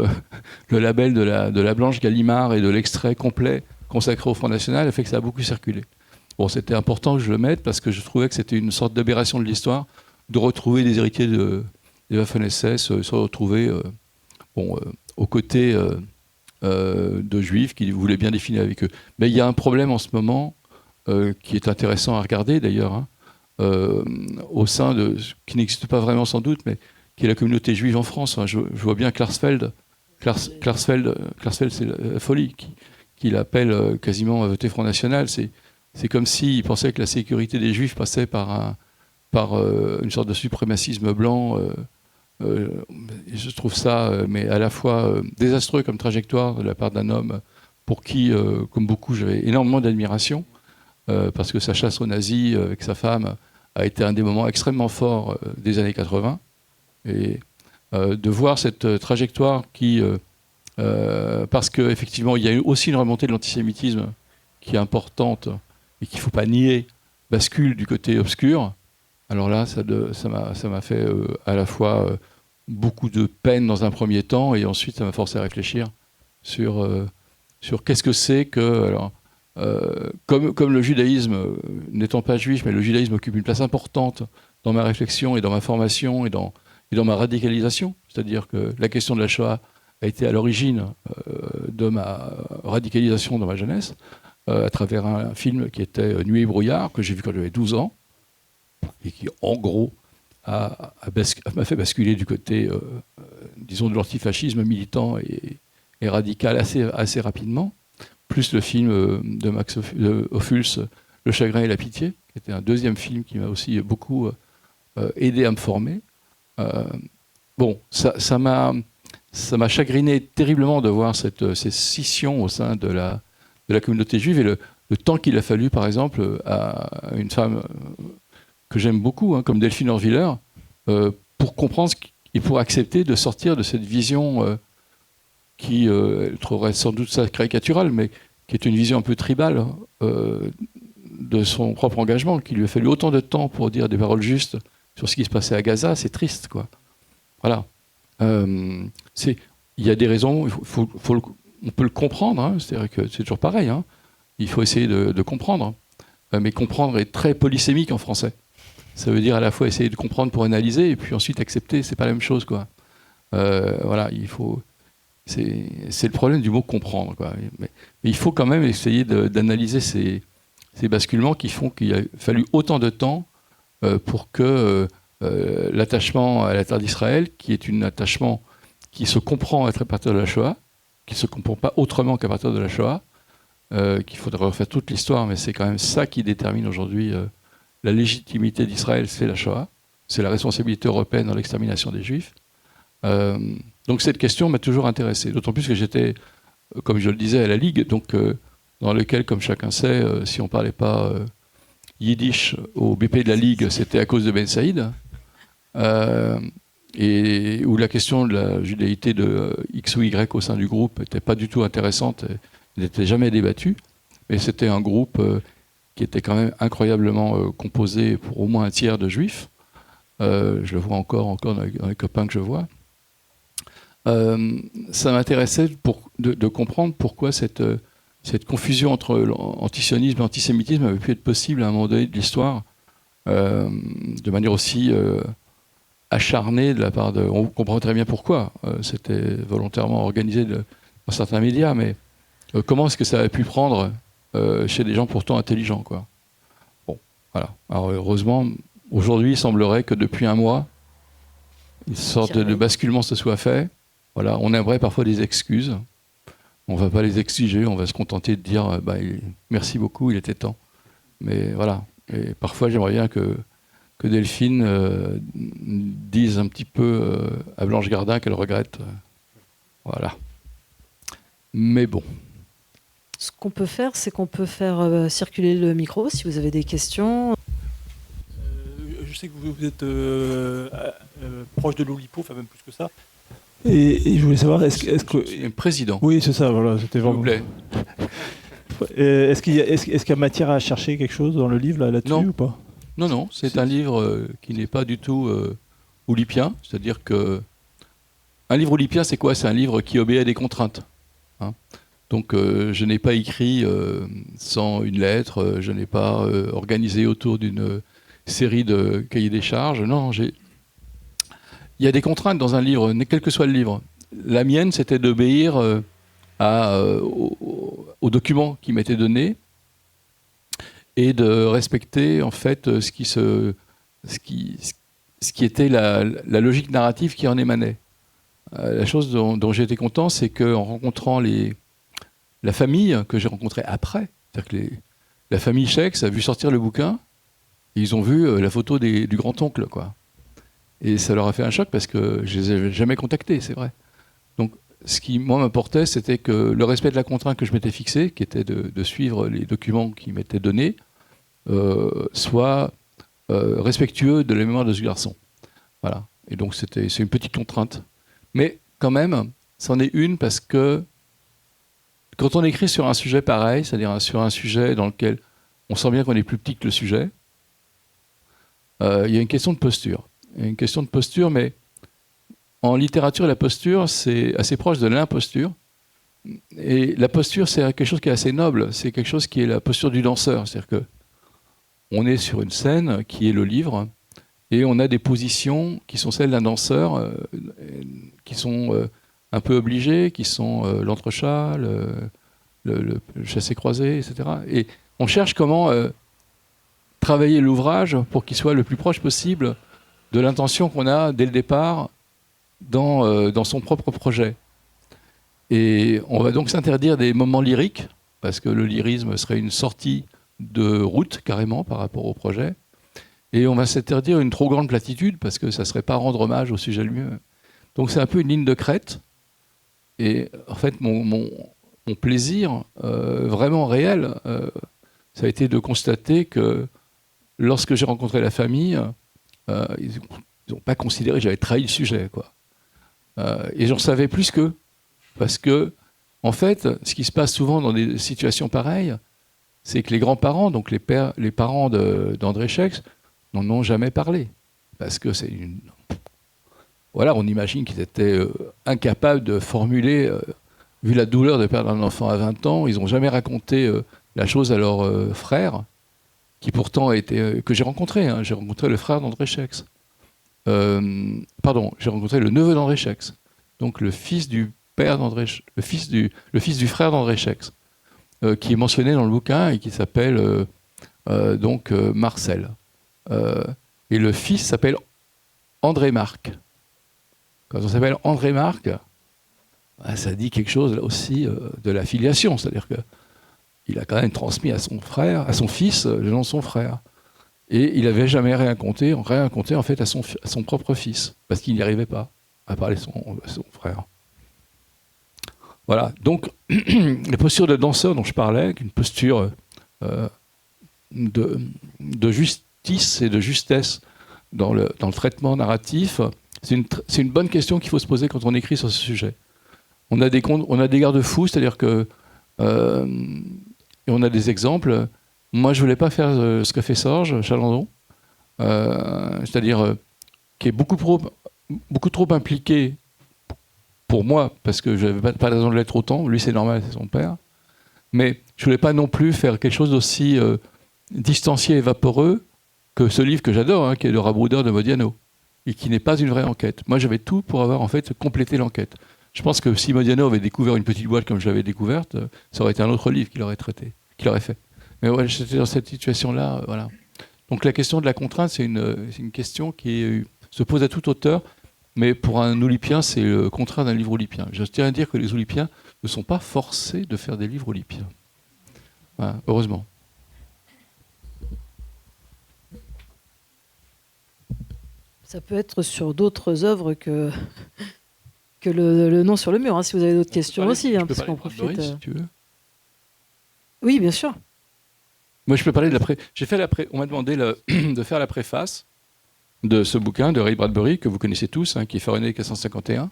Speaker 2: de la Blanche Gallimard et de l'extrait complet consacré au Front National a fait que ça a beaucoup circulé. Bon, c'était important que je le mette parce que je trouvais que c'était une sorte d'aberration de l'histoire de retrouver des héritiers des Waffen-SS se retrouver aux côtés de juifs qui voulaient bien définir avec eux. Mais il y a un problème en ce moment qui est intéressant à regarder d'ailleurs, hein, au sein de ce qui n'existe pas vraiment sans doute, mais qui est la communauté juive en France. Enfin, je vois bien Klarsfeld, c'est la folie, qui l'appelle quasiment à voter Front National. C'est comme s'il pensait que la sécurité des juifs passait par une sorte de suprémacisme blanc. Je trouve ça mais à la fois désastreux comme trajectoire de la part d'un homme pour qui, comme beaucoup, j'avais énormément d'admiration. Parce que sa chasse aux nazis avec sa femme a été un des moments extrêmement forts des années 80. Et de voir cette trajectoire qui, parce qu'effectivement, il y a eu aussi une remontée de l'antisémitisme qui est importante et qu'il ne faut pas nier, bascule du côté obscur. Alors là, ça m'a fait à la fois beaucoup de peine dans un premier temps, et ensuite ça m'a forcé à réfléchir sur qu'est-ce que c'est que... Alors, comme le judaïsme, n'étant pas juif, mais le judaïsme occupe une place importante dans ma réflexion et dans ma formation et dans ma radicalisation, c'est-à-dire que la question de la Shoah a été à l'origine de ma radicalisation dans ma jeunesse, à travers un film qui était Nuit et brouillard, que j'ai vu quand j'avais 12 ans, et qui, en gros, m'a fait basculer du côté, disons, de l'antifascisme militant et radical assez rapidement. Plus le film de Max Ophuls, Le chagrin et la pitié, qui était un deuxième film qui m'a aussi beaucoup aidé à me former. Ça m'a chagriné terriblement de voir cette scission au sein de la communauté juive et le temps qu'il a fallu, par exemple, à une femme que j'aime beaucoup, hein, comme Delphine Orviller, pour comprendre et pour accepter de sortir de cette vision qui, elle trouverait sans doute ça caricatural, mais qui est une vision un peu tribale de son propre engagement, qu'il lui a fallu autant de temps pour dire des paroles justes sur ce qui se passait à Gaza, c'est triste, quoi. Voilà. Il y a des raisons, on peut le comprendre, hein, c'est-à-dire que c'est toujours pareil, hein, il faut essayer de comprendre, mais comprendre est très polysémique en français. Ça veut dire à la fois essayer de comprendre pour analyser, et puis ensuite accepter, c'est pas la même chose, quoi. Voilà, c'est le problème du mot comprendre, quoi. Mais il faut quand même essayer d'analyser ces basculements qui font qu'il a fallu autant de temps pour que l'attachement à la terre d'Israël, qui est un attachement qui se comprend à partir de la Shoah, qui ne se comprend pas autrement qu'à partir de la Shoah, qu'il faudrait refaire toute l'histoire, mais c'est quand même ça qui détermine aujourd'hui la légitimité d'Israël, c'est la Shoah, c'est la responsabilité européenne dans l'extermination des Juifs. Donc cette question m'a toujours intéressé, d'autant plus que j'étais, comme je le disais, à la Ligue, donc dans lequel, comme chacun sait, si on ne parlait pas yiddish au BP de la Ligue, c'était à cause de Ben Saïd, et où la question de la judaïté de X ou Y au sein du groupe n'était pas du tout intéressante, n'était jamais débattue, mais c'était un groupe qui était quand même incroyablement composé pour au moins un tiers de juifs. Je le vois encore dans les copains que je vois. Ça m'intéressait de comprendre pourquoi cette confusion entre antisionisme et antisémitisme avait pu être possible à un moment donné de l'histoire, de manière aussi acharnée de la part de... On comprend très bien pourquoi. C'était volontairement organisé dans certains médias, mais comment est-ce que ça a pu prendre chez des gens pourtant intelligents, quoi. Bon, voilà. Alors heureusement, aujourd'hui, il semblerait que depuis un mois, une sorte de basculement se soit fait. Voilà, on aimerait parfois des excuses. On ne va pas les exiger, on va se contenter de dire merci beaucoup, il était temps. Mais voilà. Et parfois, j'aimerais bien que Delphine dise un petit peu à Blanche Gardin qu'elle regrette. Voilà. Mais bon.
Speaker 1: Ce qu'on peut faire, c'est qu'on peut faire circuler le micro si vous avez des questions.
Speaker 3: Je sais que vous êtes proche de l'Oulipo, enfin même plus que ça. Et je voulais savoir, est-ce que...
Speaker 2: Président.
Speaker 3: Oui, c'est ça, voilà. C'était vraiment...
Speaker 2: S'il vous plaît.
Speaker 3: Est-ce qu'il y a matière à chercher quelque chose dans le livre là-dessus ou pas?
Speaker 2: Non, c'est un livre qui n'est pas du tout oulipien. C'est-à-dire que un livre oulipien, c'est quoi? C'est un livre qui obéit à des contraintes. Hein. Donc je n'ai pas écrit sans une lettre, je n'ai pas organisé autour d'une série de cahiers des charges. Non, il y a des contraintes dans un livre, quel que soit le livre. La mienne, c'était d'obéir aux documents qui m'étaient donnés et de respecter en fait ce qui était la logique narrative qui en émanait. La chose dont j'ai été content, c'est qu'en rencontrant la famille que j'ai rencontrée après, c'est-à-dire que la famille Schex a vu sortir le bouquin et ils ont vu la photo du grand-oncle, quoi. Et ça leur a fait un choc parce que je les avais jamais contactés, c'est vrai. Donc, ce qui, moi, m'importait, c'était que le respect de la contrainte que je m'étais fixée, qui était de suivre les documents qui m'étaient donnés, soit respectueux de la mémoire de ce garçon. Voilà. Et donc, c'est une petite contrainte. Mais quand même, c'en est une parce que quand on écrit sur un sujet pareil, c'est-à-dire sur un sujet dans lequel on sent bien qu'on est plus petit que le sujet, il y a une question de posture. Il y a une question de posture, mais en littérature, la posture, c'est assez proche de l'imposture. Et la posture, c'est quelque chose qui est assez noble. C'est quelque chose qui est la posture du danseur. C'est-à-dire qu'on est sur une scène qui est le livre, et on a des positions qui sont celles d'un danseur, qui sont un peu obligées, qui sont l'entrechat, le chassé-croisé, etc. Et on cherche comment travailler l'ouvrage pour qu'il soit le plus proche possible de l'intention qu'on a dès le départ dans son propre projet. Et on va donc s'interdire des moments lyriques, parce que le lyrisme serait une sortie de route carrément par rapport au projet. Et on va s'interdire une trop grande platitude, parce que ça ne serait pas rendre hommage au sujet le mieux. Donc c'est un peu une ligne de crête. Et en fait, mon plaisir vraiment réel, ça a été de constater que lorsque j'ai rencontré la famille, ils n'ont pas considéré que j'avais trahi le sujet, quoi. Et j'en savais plus qu'eux, parce que En fait, ce qui se passe souvent dans des situations pareilles, c'est que les grands-parents, donc les parents d'André Schex, n'en ont jamais parlé. Parce que c'est une... Voilà, on imagine qu'ils étaient incapables de formuler, vu la douleur de perdre un enfant à 20 ans, ils n'ont jamais raconté la chose à leur frère, qui pourtant était que j'ai rencontré. Hein, j'ai rencontré le frère d'André Schex. Pardon, j'ai rencontré le neveu d'André Schex. Donc le fils du père d'André, le fils du frère d'André Schex, qui est mentionné dans le bouquin et qui s'appelle Marcel. Et le fils s'appelle André Marc. Quand on s'appelle André Marc, ça dit quelque chose là aussi de la filiation, c'est-à-dire qu'il a quand même transmis à son frère, à son fils, le nom de son frère. Et il n'avait jamais rien raconté en fait à son propre fils, parce qu'il n'y arrivait pas à parler à son frère. Voilà, donc la posture de danseur dont je parlais, une posture de justice et de justesse dans le traitement narratif, c'est une bonne question qu'il faut se poser quand on écrit sur ce sujet. On a des garde-fous, c'est-à-dire que et on a des exemples. Moi, je voulais pas faire ce qu'a fait Sorge Chalandon, c'est-à-dire qui est beaucoup trop impliqué pour moi, parce que je n'avais pas raison de l'être autant. Lui, c'est normal, c'est son père. Mais je voulais pas non plus faire quelque chose d'aussi distancié et vaporeux que ce livre que j'adore, hein, qui est Le Rabroudeur de Modiano, et qui n'est pas une vraie enquête. Moi, j'avais tout pour avoir en fait complété l'enquête. Je pense que si Modiano avait découvert une petite boîte comme je l'avais découverte, ça aurait été un autre livre qu'il aurait traité, qu'il aurait fait. Mais ouais, j'étais dans cette situation-là, voilà. Donc la question de la contrainte, c'est une question qui se pose à tout auteur, mais pour un oulipien, c'est le contraire d'un livre oulipien. Je tiens à dire que les oulipiens ne sont pas forcés de faire des livres oulipiens. Voilà, heureusement.
Speaker 1: Ça peut être sur d'autres œuvres que le nom sur le mur, hein, si vous avez d'autres questions aussi, hein, parce qu'on profite.
Speaker 2: Boris, si tu veux.
Speaker 1: Oui, bien sûr.
Speaker 2: Moi, je peux parler de on m'a demandé de faire la préface de ce bouquin de Ray Bradbury, que vous connaissez tous, hein, qui est Fahrenheit 451,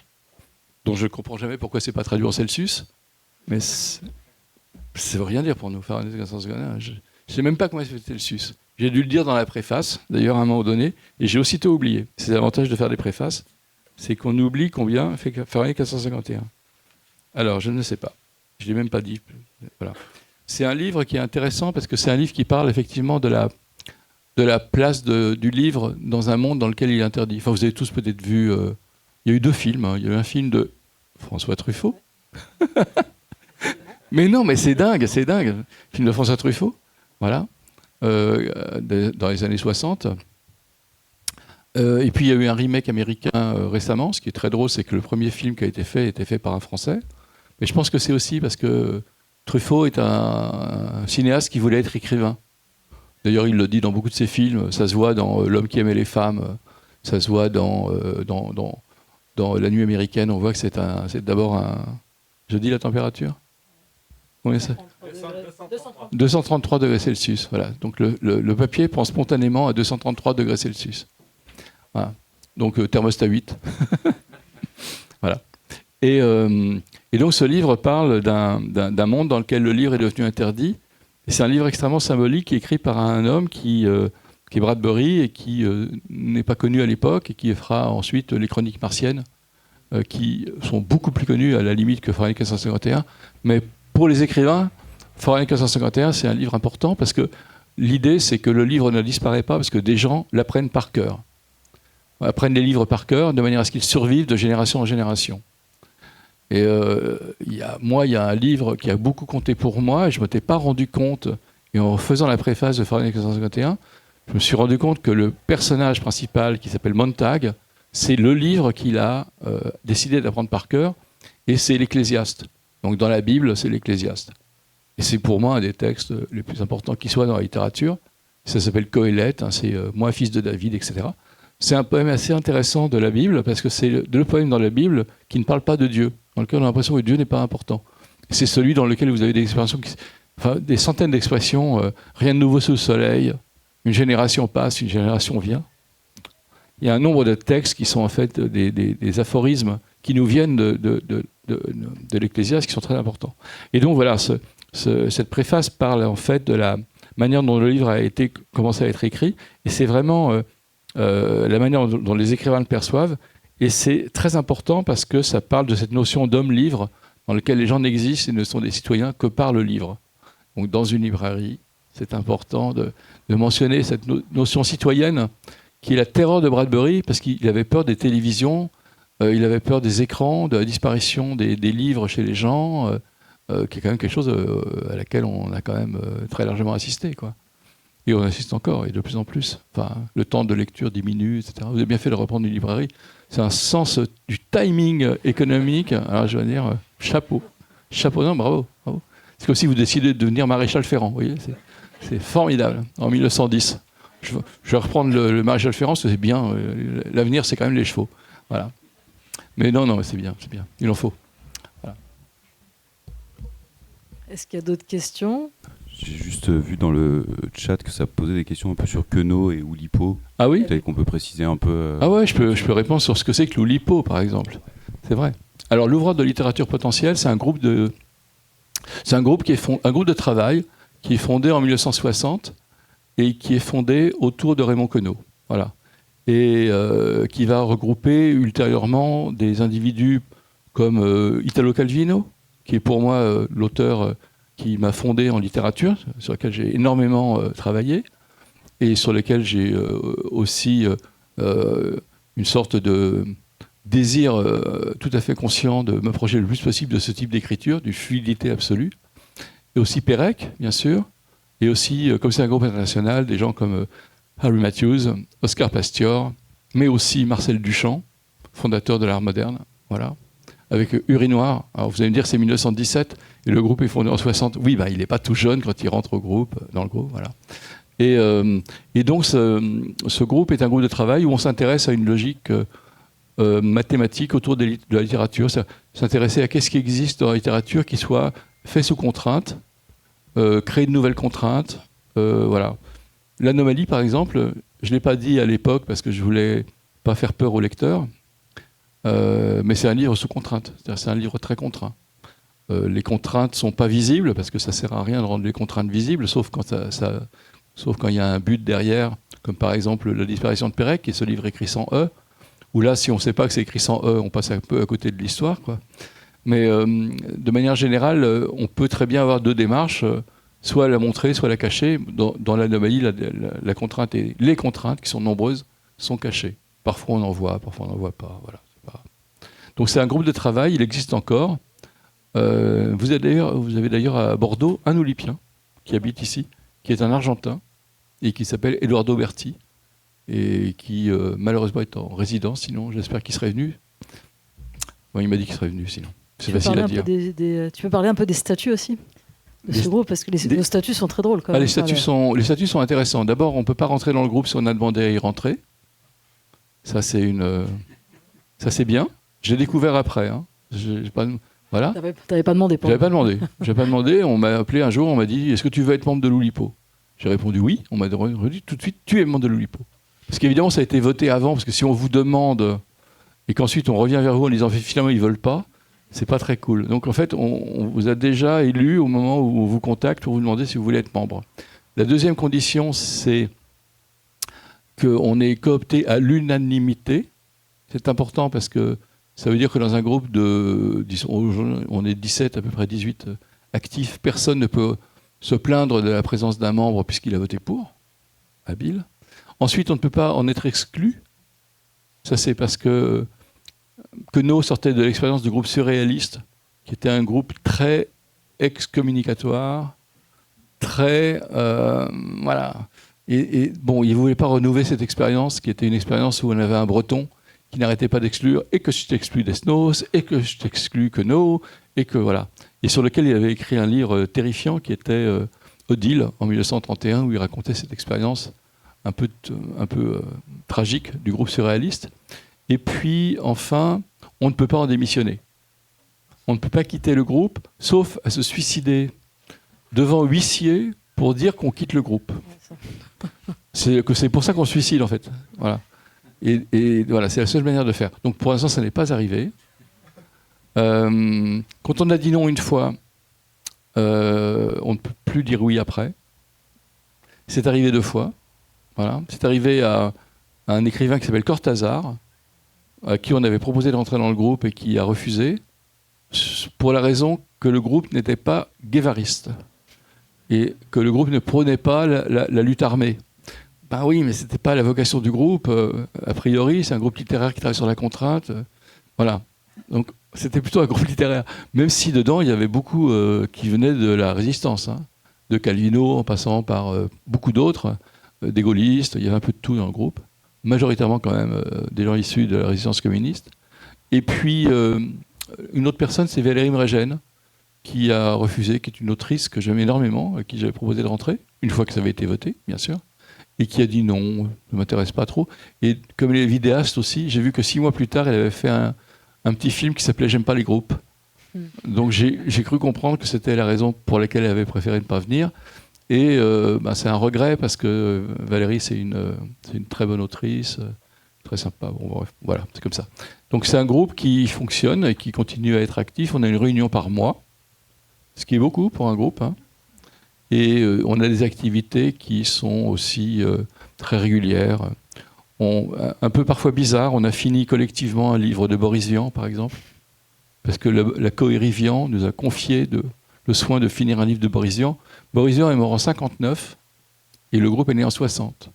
Speaker 2: dont je ne comprends jamais pourquoi c'est pas traduit en Celsius. Mais ça ne veut rien dire pour nous, Fahrenheit 451. Je ne sais même pas comment c'est Celsius. J'ai dû le dire dans la préface, d'ailleurs, à un moment donné, et j'ai aussitôt oublié. C'est l'avantage de faire des préfaces, c'est qu'on oublie combien fait Fahrenheit 451. Alors, je ne sais pas. Je ne l'ai même pas dit. Voilà. C'est un livre qui est intéressant parce que c'est un livre qui parle effectivement de la place du livre dans un monde dans lequel il est interdit. Enfin, vous avez tous peut-être vu... il y a eu 2 films. Hein. Il y a eu un film de François Truffaut. Mais non, mais c'est dingue. Film de François Truffaut. Voilà. Dans les années 60. Et puis il y a eu un remake américain récemment. Ce qui est très drôle, c'est que le premier film qui a été fait par un Français. Mais je pense que c'est aussi parce que Truffaut est un cinéaste qui voulait être écrivain. D'ailleurs, il le dit dans beaucoup de ses films. Ça se voit dans L'homme qui aimait les femmes. Ça se voit dans La nuit américaine. On voit que c'est d'abord un... Je dis la température ? Combien c'est ? 233 degrés Celsius. Voilà. Donc le papier prend spontanément à 233 degrés Celsius. Voilà. Donc thermostat 8. Voilà. Et donc ce livre parle d'un monde dans lequel le livre est devenu interdit. Et c'est un livre extrêmement symbolique écrit par un homme qui est Bradbury et qui n'est pas connu à l'époque et qui fera ensuite les Chroniques martiennes, qui sont beaucoup plus connues à la limite que Fahrenheit 451. Mais pour les écrivains, Fahrenheit 451, c'est un livre important parce que l'idée, c'est que le livre ne disparaît pas parce que des gens l'apprennent par cœur. Apprennent les livres par cœur de manière à ce qu'ils survivent de génération en génération. Et il y a un livre qui a beaucoup compté pour moi et je ne m'étais pas rendu compte. Et en faisant la préface de Fahrenheit 451, je me suis rendu compte que le personnage principal, qui s'appelle Montag, c'est le livre qu'il a décidé d'apprendre par cœur, et c'est l'Ecclésiaste. Donc dans la Bible, c'est l'Ecclésiaste. Et c'est pour moi un des textes les plus importants qui soit dans la littérature. Ça s'appelle Coëlette, hein, c'est Moi, fils de David, etc. C'est un poème assez intéressant de la Bible, parce que c'est le poème dans la Bible qui ne parle pas de Dieu, dans lequel on a l'impression que Dieu n'est pas important. C'est celui dans lequel vous avez des expressions, des centaines d'expressions, rien de nouveau sous le soleil, une génération passe, une génération vient. Il y a un nombre de textes qui sont en fait des aphorismes qui nous viennent de l'Ecclésiaste, qui sont très importants. Et donc voilà, cette préface parle en fait de la manière dont le livre a commencé à être écrit, et c'est vraiment la manière dont les écrivains le perçoivent, et c'est très important parce que ça parle de cette notion d'homme-livre, dans lequel les gens n'existent et ne sont des citoyens que par le livre. Donc dans une librairie, c'est important de mentionner cette notion citoyenne, qui est la terreur de Bradbury, parce qu'il avait peur des télévisions, il avait peur des écrans, de la disparition des livres chez les gens, qui est quand même quelque chose à laquelle on a quand même très largement assisté, quoi. Et on assiste encore, et de plus en plus. Enfin, le temps de lecture diminue, etc. Vous avez bien fait de reprendre une librairie. C'est un sens du timing économique. Alors, je veux dire, chapeau. Chapeau, non, bravo. Bravo. C'est comme si vous décidez de devenir maréchal Ferrand. Vous voyez, c'est formidable. En 1910. Je vais reprendre le maréchal Ferrand, c'est bien. L'avenir, c'est quand même les chevaux. Voilà. Mais non, c'est bien, c'est bien. Il en faut. Voilà.
Speaker 1: Est-ce qu'il y a d'autres questions ?
Speaker 4: J'ai juste vu dans le chat que ça posait des questions un peu sur Queneau et Oulipo.
Speaker 2: Ah oui ?
Speaker 4: Peut-être qu'on peut préciser un peu.
Speaker 2: Ah ouais, je peux répondre sur ce que c'est que l'Oulipo, par exemple. C'est vrai. Alors, l'ouvrage de littérature potentielle, c'est un groupe de travail qui est fondé en 1960 et qui est fondé autour de Raymond Queneau. Voilà. Et qui va regrouper ultérieurement des individus comme Italo Calvino, qui est pour moi l'auteur qui m'a fondé en littérature, sur lequel j'ai énormément travaillé, et sur lequel j'ai aussi une sorte de désir tout à fait conscient de m'approcher le plus possible de ce type d'écriture, d'une fluidité absolue. Et aussi Pérec, bien sûr, et aussi, comme c'est un groupe international, des gens comme Harry Matthews, Oscar Pastior, mais aussi Marcel Duchamp, fondateur de l'art moderne, voilà, avec Urinoir. Alors vous allez me dire c'est 1917 et le groupe est fondé en 60. Oui, il n'est pas tout jeune quand il rentre dans le groupe, voilà. Et donc ce groupe est un groupe de travail où on s'intéresse à une logique mathématique autour de la littérature, s'intéresser à qu'est-ce qui existe dans la littérature qui soit fait sous contrainte, créer de nouvelles contraintes, voilà. L'anomalie, par exemple, je ne l'ai pas dit à l'époque parce que je ne voulais pas faire peur au lecteur, mais c'est un livre sous contrainte, c'est-à-dire c'est un livre très contraint. Les contraintes ne sont pas visibles parce que ça ne sert à rien de rendre les contraintes visibles, sauf quand il y a un but derrière, comme par exemple La disparition de Pérec, qui est ce livre écrit sans E, où là, si on ne sait pas que c'est écrit sans E, on passe un peu à côté de l'histoire, quoi. Mais de manière générale, on peut très bien avoir deux démarches, soit la montrer, soit la cacher. Dans l'anomalie, la contrainte et les contraintes, qui sont nombreuses, sont cachées. Parfois on en voit, parfois on n'en voit pas. Voilà, Donc c'est un groupe de travail, il existe encore. Vous avez d'ailleurs à Bordeaux un Oulipien qui habite ici, qui est un Argentin, et qui s'appelle Eduardo Berti, et qui malheureusement est en résidence, sinon j'espère qu'il serait venu. Bon, il m'a dit qu'il serait venu, sinon. C'est facile à dire.
Speaker 1: Tu peux parler un peu des statuts aussi de ce groupe, parce que les statuts sont très drôles quand même.
Speaker 2: Les statuts sont intéressants. D'abord, on ne peut pas rentrer dans le groupe si on a demandé à y rentrer. Ça, c'est bien. J'ai découvert après. Hein. Voilà.
Speaker 1: T'avais pas demandé.
Speaker 2: J'avais pas demandé. On m'a appelé un jour, on m'a dit « Est-ce que tu veux être membre de l'Oulipo ?» J'ai répondu « Oui ». On m'a dit tout de suite « Tu es membre de l'Oulipo ». Parce qu'évidemment, ça a été voté avant, parce que si on vous demande et qu'ensuite on revient vers vous en disant « Finalement, ils ne veulent pas », c'est pas très cool. Donc en fait, on vous a déjà élu au moment où on vous contacte pour vous demander si vous voulez être membre. La deuxième condition, c'est qu'on est coopté à l'unanimité. C'est important parce que ça veut dire que dans un groupe on est 17, à peu près 18 actifs, personne ne peut se plaindre de la présence d'un membre puisqu'il a voté pour. Habile. Ensuite, on ne peut pas en être exclu. Ça, c'est parce que Queneau sortait de l'expérience du groupe surréaliste, qui était un groupe très excommunicatoire, très... voilà. Et bon, il ne voulait pas renouveler cette expérience, qui était une expérience où on avait un Breton qui n'arrêtait pas d'exclure, et que je t'exclus Desnos, et que je t'exclus Queneau, et que voilà. Et sur lequel il avait écrit un livre terrifiant qui était Odile, en 1931, où il racontait cette expérience un peu tragique du groupe surréaliste. Et puis, enfin, on ne peut pas en démissionner. On ne peut pas quitter le groupe, sauf à se suicider devant huissier pour dire qu'on quitte le groupe. C'est pour ça qu'on se suicide, en fait. Voilà. Et voilà, c'est la seule manière de faire. Donc, pour l'instant, ça n'est pas arrivé. Quand on a dit non une fois, on ne peut plus dire oui après. C'est arrivé 2 fois. Voilà. C'est arrivé à un écrivain qui s'appelle Cortázar, à qui on avait proposé de rentrer dans le groupe et qui a refusé, pour la raison que le groupe n'était pas guévariste et que le groupe ne prônait pas la lutte armée. Ben oui, mais c'était pas la vocation du groupe. A priori, c'est un groupe littéraire qui travaille sur la contrainte. Voilà. Donc, c'était plutôt un groupe littéraire. Même si dedans, il y avait beaucoup qui venaient de la résistance, hein, de Calvino en passant par beaucoup d'autres, des gaullistes. Il y avait un peu de tout dans le groupe. Majoritairement, quand même, des gens issus de la résistance communiste. Et puis, une autre personne, c'est Valérie Mregen, qui a refusé, qui est une autrice que j'aime énormément, à qui j'avais proposé de rentrer, une fois que ça avait été voté, bien sûr. Et qui a dit non, ne m'intéresse pas trop. Et comme elle est vidéaste aussi, j'ai vu que 6 mois plus tard, elle avait fait un petit film qui s'appelait J'aime pas les groupes. Donc j'ai cru comprendre que c'était la raison pour laquelle elle avait préféré ne pas venir. Et c'est un regret parce que Valérie, c'est une très bonne autrice, très sympa. Bon, bref, voilà, c'est comme ça. Donc c'est un groupe qui fonctionne et qui continue à être actif. On a une réunion par mois, ce qui est beaucoup pour un groupe, hein. Et on a des activités qui sont aussi très régulières. Un peu parfois bizarres. On a fini collectivement un livre de Boris Vian, par exemple, parce que la Cohérie Vian nous a confié le soin de finir un livre de Boris Vian. Boris Vian est mort en 59 et le groupe est né en 60.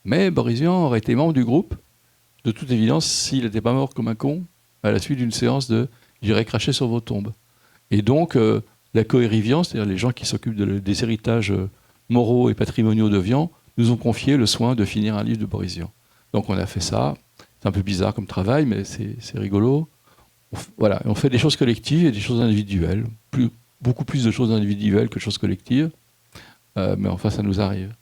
Speaker 2: Mais Boris Vian aurait été membre du groupe, de toute évidence, s'il n'était pas mort comme un con à la suite d'une séance de « j'irai cracher sur vos tombes ». Et donc, la Cohérie Vian, c'est-à-dire les gens qui s'occupent des héritages moraux et patrimoniaux de Vian, nous ont confié le soin de finir un livre de Boris Vian. Donc on a fait ça. C'est un peu bizarre comme travail, mais c'est rigolo. Voilà, on fait des choses collectives et des choses individuelles. Beaucoup plus de choses individuelles que de choses collectives. Mais enfin, ça nous arrive.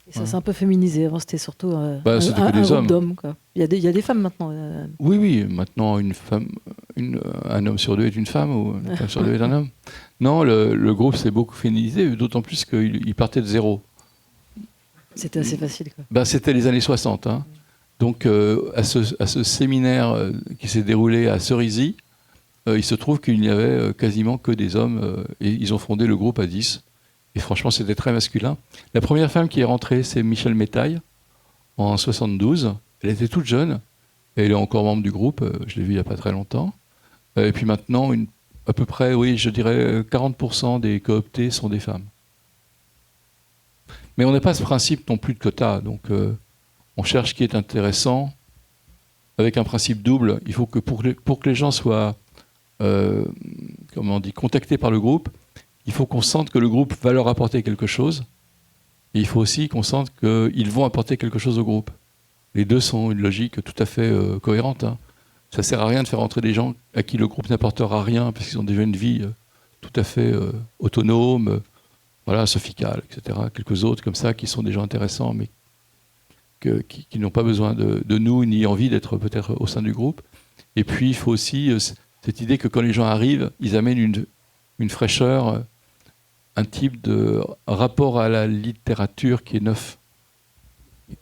Speaker 1: Et ça s'est un peu féminisé. Avant, c'était surtout
Speaker 2: c'était
Speaker 1: un
Speaker 2: que des
Speaker 1: groupe
Speaker 2: hommes.
Speaker 1: d'hommes, quoi. Il y a des femmes maintenant.
Speaker 2: Oui. Maintenant, un homme sur 2 est une femme ou une femme sur 2 est un homme. Non, le groupe s'est beaucoup féminisé, d'autant plus qu'il partait de zéro.
Speaker 1: C'était assez facile, quoi.
Speaker 2: C'était les années 60. Hein. Donc, à ce séminaire qui s'est déroulé à Cerisy, il se trouve qu'il n'y avait quasiment que des hommes. Et ils ont fondé le groupe à 10. Et franchement, c'était très masculin. La première femme qui est rentrée, c'est Michel Métaille, en 72. Elle était toute jeune. Et elle est encore membre du groupe. Je l'ai vue il n'y a pas très longtemps. Et puis maintenant, à peu près, oui, je dirais 40% des cooptés sont des femmes. Mais on n'a pas ce principe non plus de quota. Donc, on cherche ce qui est intéressant avec un principe double. Il faut que pour que les gens soient contactés par le groupe, il faut qu'on sente que le groupe va leur apporter quelque chose. Et il faut aussi qu'on sente qu'ils vont apporter quelque chose au groupe. Les deux sont une logique tout à fait cohérente. Hein. Ça ne sert à rien de faire entrer des gens à qui le groupe n'apportera rien parce qu'ils ont déjà une vie tout à fait autonome, voilà, Sophie Calle, etc. Quelques autres comme ça qui sont des gens intéressants, mais qui n'ont pas besoin de nous ni envie d'être peut-être au sein du groupe. Et puis il faut aussi cette idée que quand les gens arrivent, ils amènent une fraîcheur, un type de rapport à la littérature qui est neuf,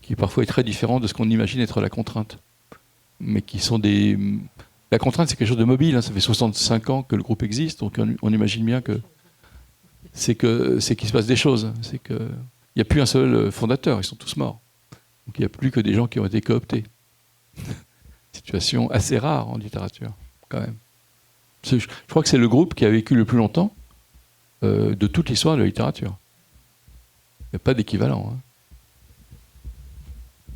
Speaker 2: qui parfois est très différent de ce qu'on imagine être la contrainte. Mais qui sont des... La contrainte, c'est quelque chose de mobile. Hein. Ça fait 65 ans que le groupe existe, donc on imagine bien que c'est qu'il se passe des choses. C'est qu'il n'y a plus un seul fondateur, ils sont tous morts. Donc il n'y a plus que des gens qui ont été cooptés. Situation assez rare en littérature, quand même. Je crois que c'est le groupe qui a vécu le plus longtemps de toute l'histoire de la littérature. Il n'y a pas d'équivalent. Hein.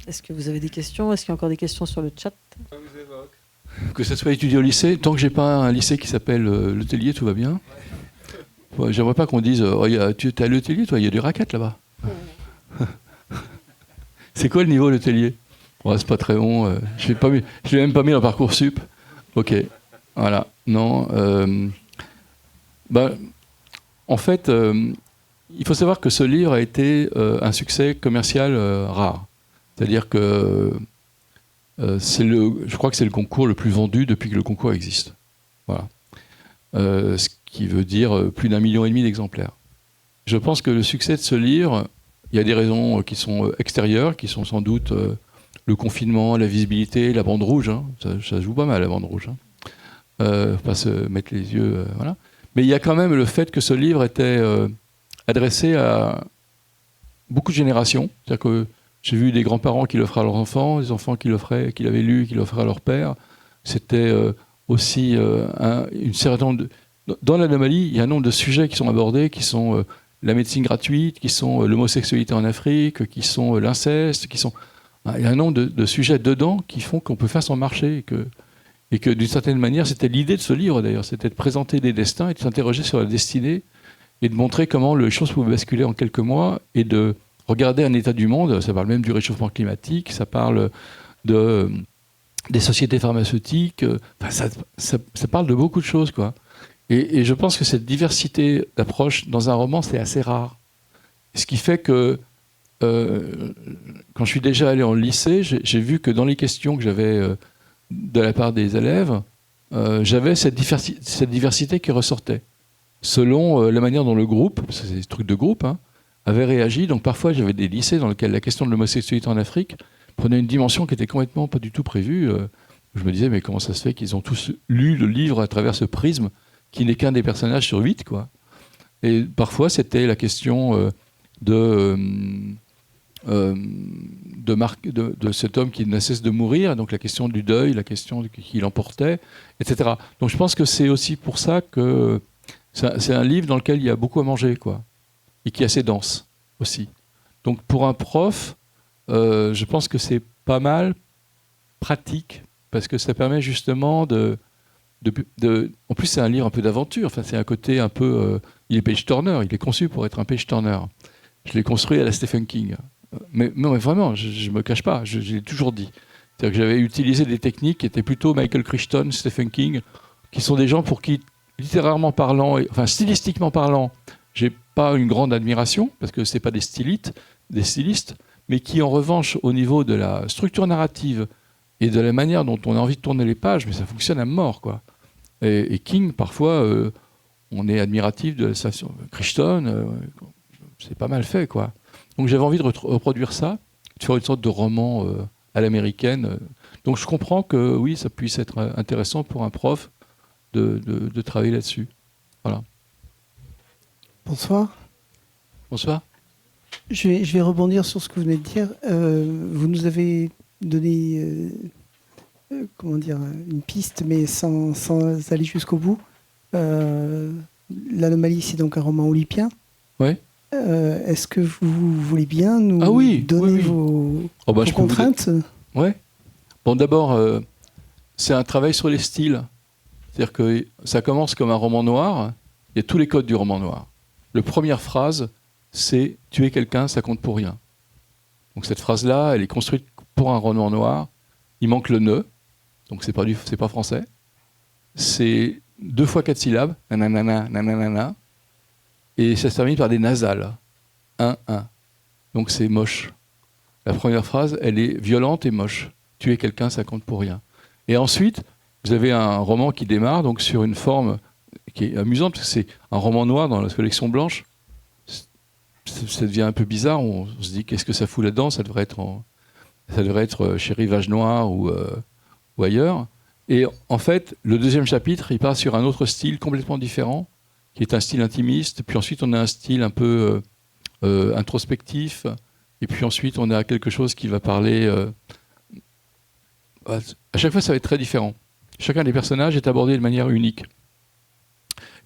Speaker 1: Est-ce que vous avez des questions ? Est-ce qu'il y a encore des questions sur le chat ?
Speaker 2: Que ça soit étudié au lycée, tant que j'ai pas un lycée qui s'appelle Le Tellier, tout va bien. Ouais, j'aimerais pas qu'on dise tu es à Le Tellier, toi, il y a des raquettes là-bas. C'est quoi le niveau Le Tellier ? C'est pas très bon. Je l'ai même pas mis dans Parcoursup. Ok, voilà. Non. En fait, il faut savoir que ce livre a été un succès commercial rare. C'est-à-dire que je crois que c'est le concours le plus vendu depuis que le concours existe. Voilà. Ce qui veut dire plus d'1,5 million d'exemplaires. Je pense que le succès de ce livre, il y a des raisons qui sont extérieures, qui sont sans doute le confinement, la visibilité, la bande rouge. Hein. Ça joue pas mal, la bande rouge. Hein. pas se mettre les yeux, voilà. Mais il y a quand même le fait que ce livre était adressé à beaucoup de générations. C'est-à-dire que j'ai vu des grands-parents qui l'offraient à leurs enfants, des enfants qui l'avaient lu, qui l'offraient à leur père. C'était aussi une certaine de... Dans l'anomalie, il y a un nombre de sujets qui sont abordés, qui sont la médecine gratuite, qui sont l'homosexualité en Afrique, qui sont l'inceste, qui sont... Il y a un nombre de sujets dedans qui font qu'on peut faire son marché et que d'une certaine manière, c'était l'idée de ce livre d'ailleurs, c'était de présenter des destins et de s'interroger sur la destinée et de montrer comment les choses pouvaient basculer en quelques mois et de regarder un état du monde. Ça parle même du réchauffement climatique, ça parle des sociétés pharmaceutiques, enfin, ça parle de beaucoup de choses, quoi. Et je pense que cette diversité d'approche dans un roman, c'est assez rare. Ce qui fait que quand je suis déjà allé en lycée, j'ai vu que dans les questions que j'avais de la part des élèves, j'avais cette diversité qui ressortait, selon la manière dont le groupe, parce que c'est des trucs de groupe, hein, avait réagi. Donc parfois, j'avais des lycées dans lesquels la question de l'homosexualité en Afrique prenait une dimension qui était complètement pas du tout prévue. Je me disais, mais comment ça se fait qu'ils ont tous lu le livre à travers ce prisme qui n'est qu'un des personnages sur 8, quoi. Et parfois, c'était la question de cet homme qui ne cesse de mourir, donc la question du deuil, la question qui l'emportait, etc. Donc je pense que c'est aussi pour ça que c'est un livre dans lequel il y a beaucoup à manger, quoi, et qui est assez dense aussi. Donc pour un prof, je pense que c'est pas mal pratique, parce que ça permet justement en plus c'est un livre un peu d'aventure, enfin, c'est un côté un peu... il est page-turner, il est conçu pour être un page-turner. Je l'ai construit à la Stephen King. Mais vraiment, je ne me cache pas, je l'ai toujours dit. C'est-à-dire que j'avais utilisé des techniques qui étaient plutôt Michael Crichton, Stephen King, qui sont des gens pour qui, littérairement parlant, enfin stylistiquement parlant, j'ai pas une grande admiration, parce que c'est pas des stylistes, mais qui en revanche, au niveau de la structure narrative et de la manière dont on a envie de tourner les pages, mais ça fonctionne à mort, quoi. Et King, parfois, on est admiratif de sa Crichton, c'est pas mal fait, quoi. Donc j'avais envie de reproduire ça, de faire une sorte de roman à l'américaine. Donc je comprends que oui, ça puisse être intéressant pour un prof de travailler là-dessus. Voilà.
Speaker 5: Bonsoir.
Speaker 2: Bonsoir.
Speaker 5: Je vais rebondir sur ce que vous venez de dire. Vous nous avez donné comment dire, une piste, mais sans aller jusqu'au bout. L'anomalie, c'est donc un roman olympien.
Speaker 2: Oui.
Speaker 5: Est-ce que vous voulez bien nous donner vos contraintes ?
Speaker 2: Oui. Bon, d'abord, c'est un travail sur les styles. C'est-à-dire que ça commence comme un roman noir. Il y a tous les codes du roman noir. La première phrase, c'est « tuer quelqu'un, ça compte pour rien ». Donc cette phrase-là, elle est construite pour un roman noir. Il manque le « ne », donc c'est pas français. C'est 2 fois 4 syllabes, nanana, nanana. Et ça se termine par des nasales. 1, 1. Donc c'est moche. La première phrase, elle est violente et moche. Tuer quelqu'un, ça compte pour rien. Et ensuite, vous avez un roman qui démarre donc sur une forme qui est amusante, parce que c'est un roman noir dans la collection blanche. Ça devient un peu bizarre. On se dit, qu'est-ce que ça fout là-dedans ? Ça devrait être chez Rivage Noir ou ailleurs. Et en fait, le deuxième chapitre, il part sur un autre style complètement différent, qui est un style intimiste, puis ensuite on a un style un peu introspectif, et puis ensuite on a quelque chose qui va parler... à chaque fois ça va être très différent. Chacun des personnages est abordé de manière unique.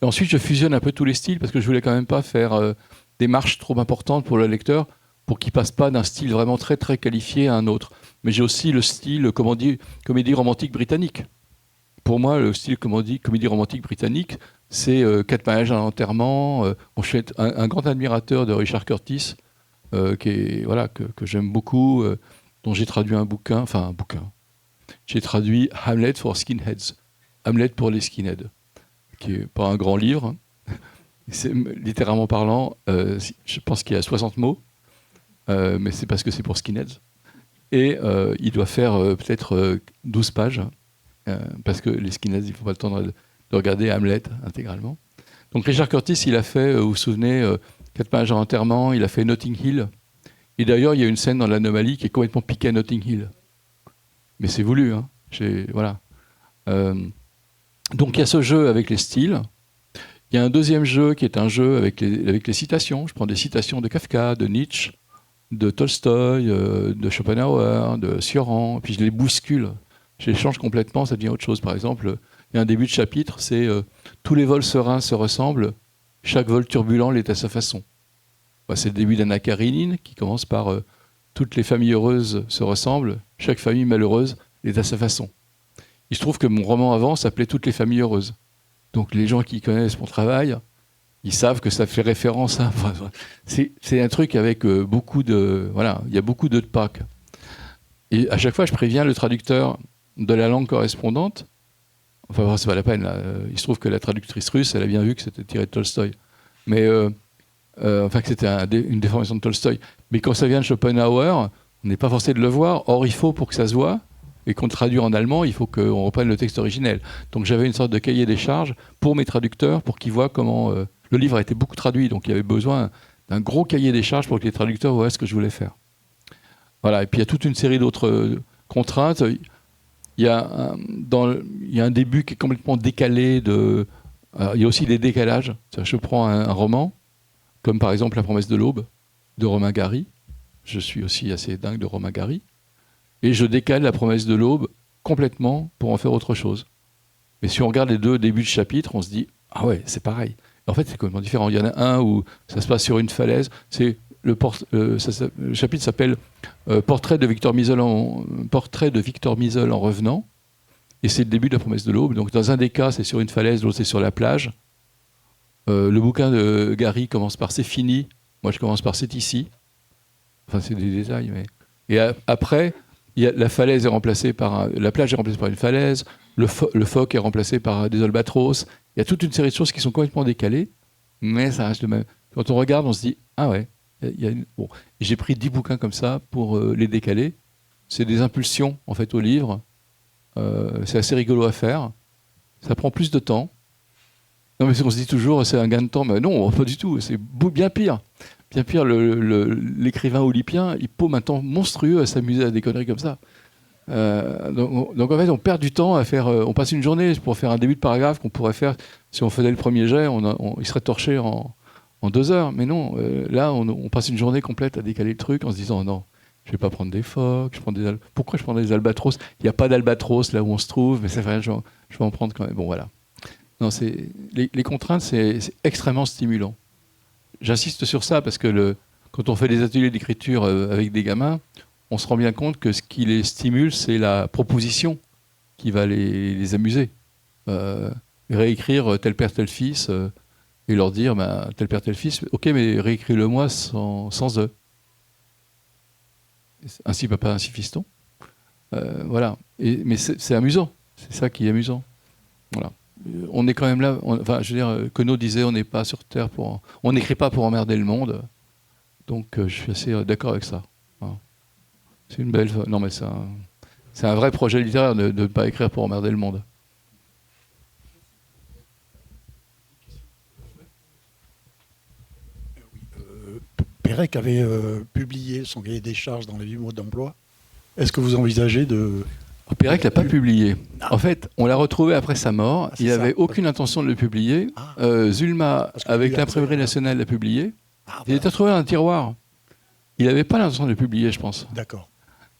Speaker 2: Et ensuite je fusionne un peu tous les styles, parce que je voulais quand même pas faire des marches trop importantes pour le lecteur, pour qu'il passe pas d'un style vraiment très très qualifié à un autre. Mais j'ai aussi le style comédie romantique britannique. Pour moi, le style comédie romantique britannique, c'est 4 mariages, un enterrement. Je suis un grand admirateur de Richard Curtis, que j'aime beaucoup, dont j'ai traduit un bouquin. J'ai traduit Hamlet for Skinheads, Hamlet pour les skinheads, qui n'est pas un grand livre. C'est, littéralement parlant, je pense qu'il y a 60 mots, mais c'est parce que c'est pour skinheads. Et il doit faire peut-être 12 pages, parce que les skinheads, il ne faut pas le temps de regarder Hamlet intégralement. Donc Richard Curtis, il a fait, vous vous souvenez, 4 pages en enterrement, il a fait Notting Hill. Et d'ailleurs, il y a une scène dans l'anomalie qui est complètement piquée à Notting Hill. Mais c'est voulu, hein. Voilà. Donc il y a ce jeu avec les styles. Il y a un deuxième jeu qui est un jeu avec les citations. Je prends des citations de Kafka, de Nietzsche, de Tolstoï, de Schopenhauer, de Cioran, puis je les bouscule. Je les change complètement, ça devient autre chose. Par exemple, il y a un début de chapitre, c'est tous les vols sereins se ressemblent, chaque vol turbulent l'est à sa façon. C'est le début d'Anna Karénine qui commence par toutes les familles heureuses se ressemblent, chaque famille malheureuse l'est à sa façon. Il se trouve que mon roman avant s'appelait Toutes les familles heureuses. Donc les gens qui connaissent mon travail, ils savent que ça fait référence à... C'est un truc avec beaucoup de... Voilà, il y a beaucoup de Pâques. Et à chaque fois, je préviens le traducteur de la langue correspondante. Enfin, bon, c'est pas la peine. Là. Il se trouve que la traductrice russe, elle a bien vu que c'était tiré de Tolstoï. Mais... enfin, que c'était une déformation de Tolstoï. Mais quand ça vient de Schopenhauer, on n'est pas forcé de le voir. Or, il faut, pour que ça se voit, et qu'on traduit en allemand, il faut qu'on reprenne le texte originel. Donc j'avais une sorte de cahier des charges pour mes traducteurs, pour qu'ils voient comment... le livre a été beaucoup traduit, donc il y avait besoin d'un gros cahier des charges pour que les traducteurs voient ce que je voulais faire. Voilà, et puis il y a toute une série d'autres contraintes. Il y a un début qui est complètement décalé. Il y a aussi des décalages. Je prends un roman, comme par exemple La promesse de l'aube, de Romain Gary. Je suis aussi assez dingue de Romain Gary. Et je décale La promesse de l'aube complètement pour en faire autre chose. Mais si on regarde les deux débuts de chapitre, on se dit « Ah ouais, c'est pareil ». En fait, c'est complètement différent. Il y en a un où ça se passe sur une falaise. Le chapitre s'appelle Portrait de Victor Misol en revenant. Et c'est le début de La promesse de l'aube. Donc dans un des cas, c'est sur une falaise, l'autre c'est sur la plage. Le bouquin de Gary commence par « C'est fini ». Moi, je commence par « C'est ici ». Enfin, c'est des détails. Mais... Et après... la plage est remplacée par une falaise, le phoque est remplacé par des albatros. Il y a toute une série de choses qui sont complètement décalées, mais ça reste le même. Quand on regarde, on se dit « Ah ouais, bon. » J'ai pris 10 bouquins comme ça pour les décaler. C'est des impulsions, en fait, au livre. C'est assez rigolo à faire. Ça prend plus de temps. Non, mais on se dit toujours « C'est un gain de temps ». Mais non, pas du tout. C'est bien pire. Bien pire, l'écrivain olympien, il paume un temps monstrueux à s'amuser à des conneries comme ça. Donc en fait, on perd du temps à faire... on passe une journée pour faire un début de paragraphe qu'on pourrait faire... Si on faisait le premier jet, il serait torché en 2 heures. Mais non, là, on passe une journée complète à décaler le truc en se disant « Non, je ne vais pas prendre des phoques. Pourquoi je prendrais des albatros ? Il n'y a pas d'albatros là où on se trouve, mais ça fait rien, je vais en prendre quand même. » Bon, voilà. Non, les contraintes, c'est extrêmement stimulant. J'insiste sur ça parce que quand on fait des ateliers d'écriture avec des gamins, on se rend bien compte que ce qui les stimule, c'est la proposition qui va les amuser. Réécrire tel père, tel fils, et leur dire tel père, tel fils, ok, mais réécris-le-moi sans eux. Ainsi papa, ainsi fiston. Voilà. Mais c'est amusant. C'est ça qui est amusant. Voilà. On est quand même là. Je veux dire, Queneau disait, on n'est pas sur Terre on n'écrit pas pour emmerder le monde. Donc, je suis assez d'accord avec ça. Voilà. C'est une belle. Non, mais c'est un vrai projet littéraire de ne pas écrire pour emmerder le monde.
Speaker 6: Pérec avait publié son cahier des charges dans les 8 mots d'emploi. Est-ce que vous envisagez de...
Speaker 2: Pérec l'a pas publié. En fait, on l'a retrouvé après sa mort. Il n'avait aucune intention de le publier. Zulma, avec l'imprimerie nationale, l'a publié. Il était retrouvé dans un tiroir. Il n'avait pas l'intention de le publier, je pense.
Speaker 6: D'accord.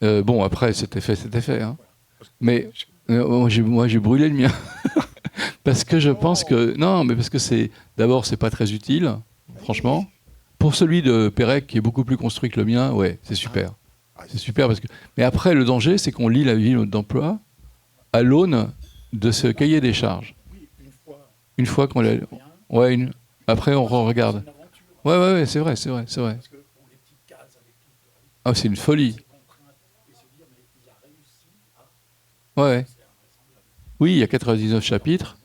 Speaker 2: Bon, après, c'était fait. Hein. Mais moi, j'ai brûlé le mien. Parce que je pense que... Non, mais parce que d'abord, c'est pas très utile, franchement. Pour celui de Pérec, qui est beaucoup plus construit que le mien, ouais, c'est super. C'est super parce que... Mais après, le danger, c'est qu'on lit la vie d'emploi à l'aune de ce cahier des charges. Une fois qu'on l'a... Ouais, après, on regarde. Ouais, c'est vrai. Ah, c'est une folie. Ouais. Oui, il y a 99 chapitres.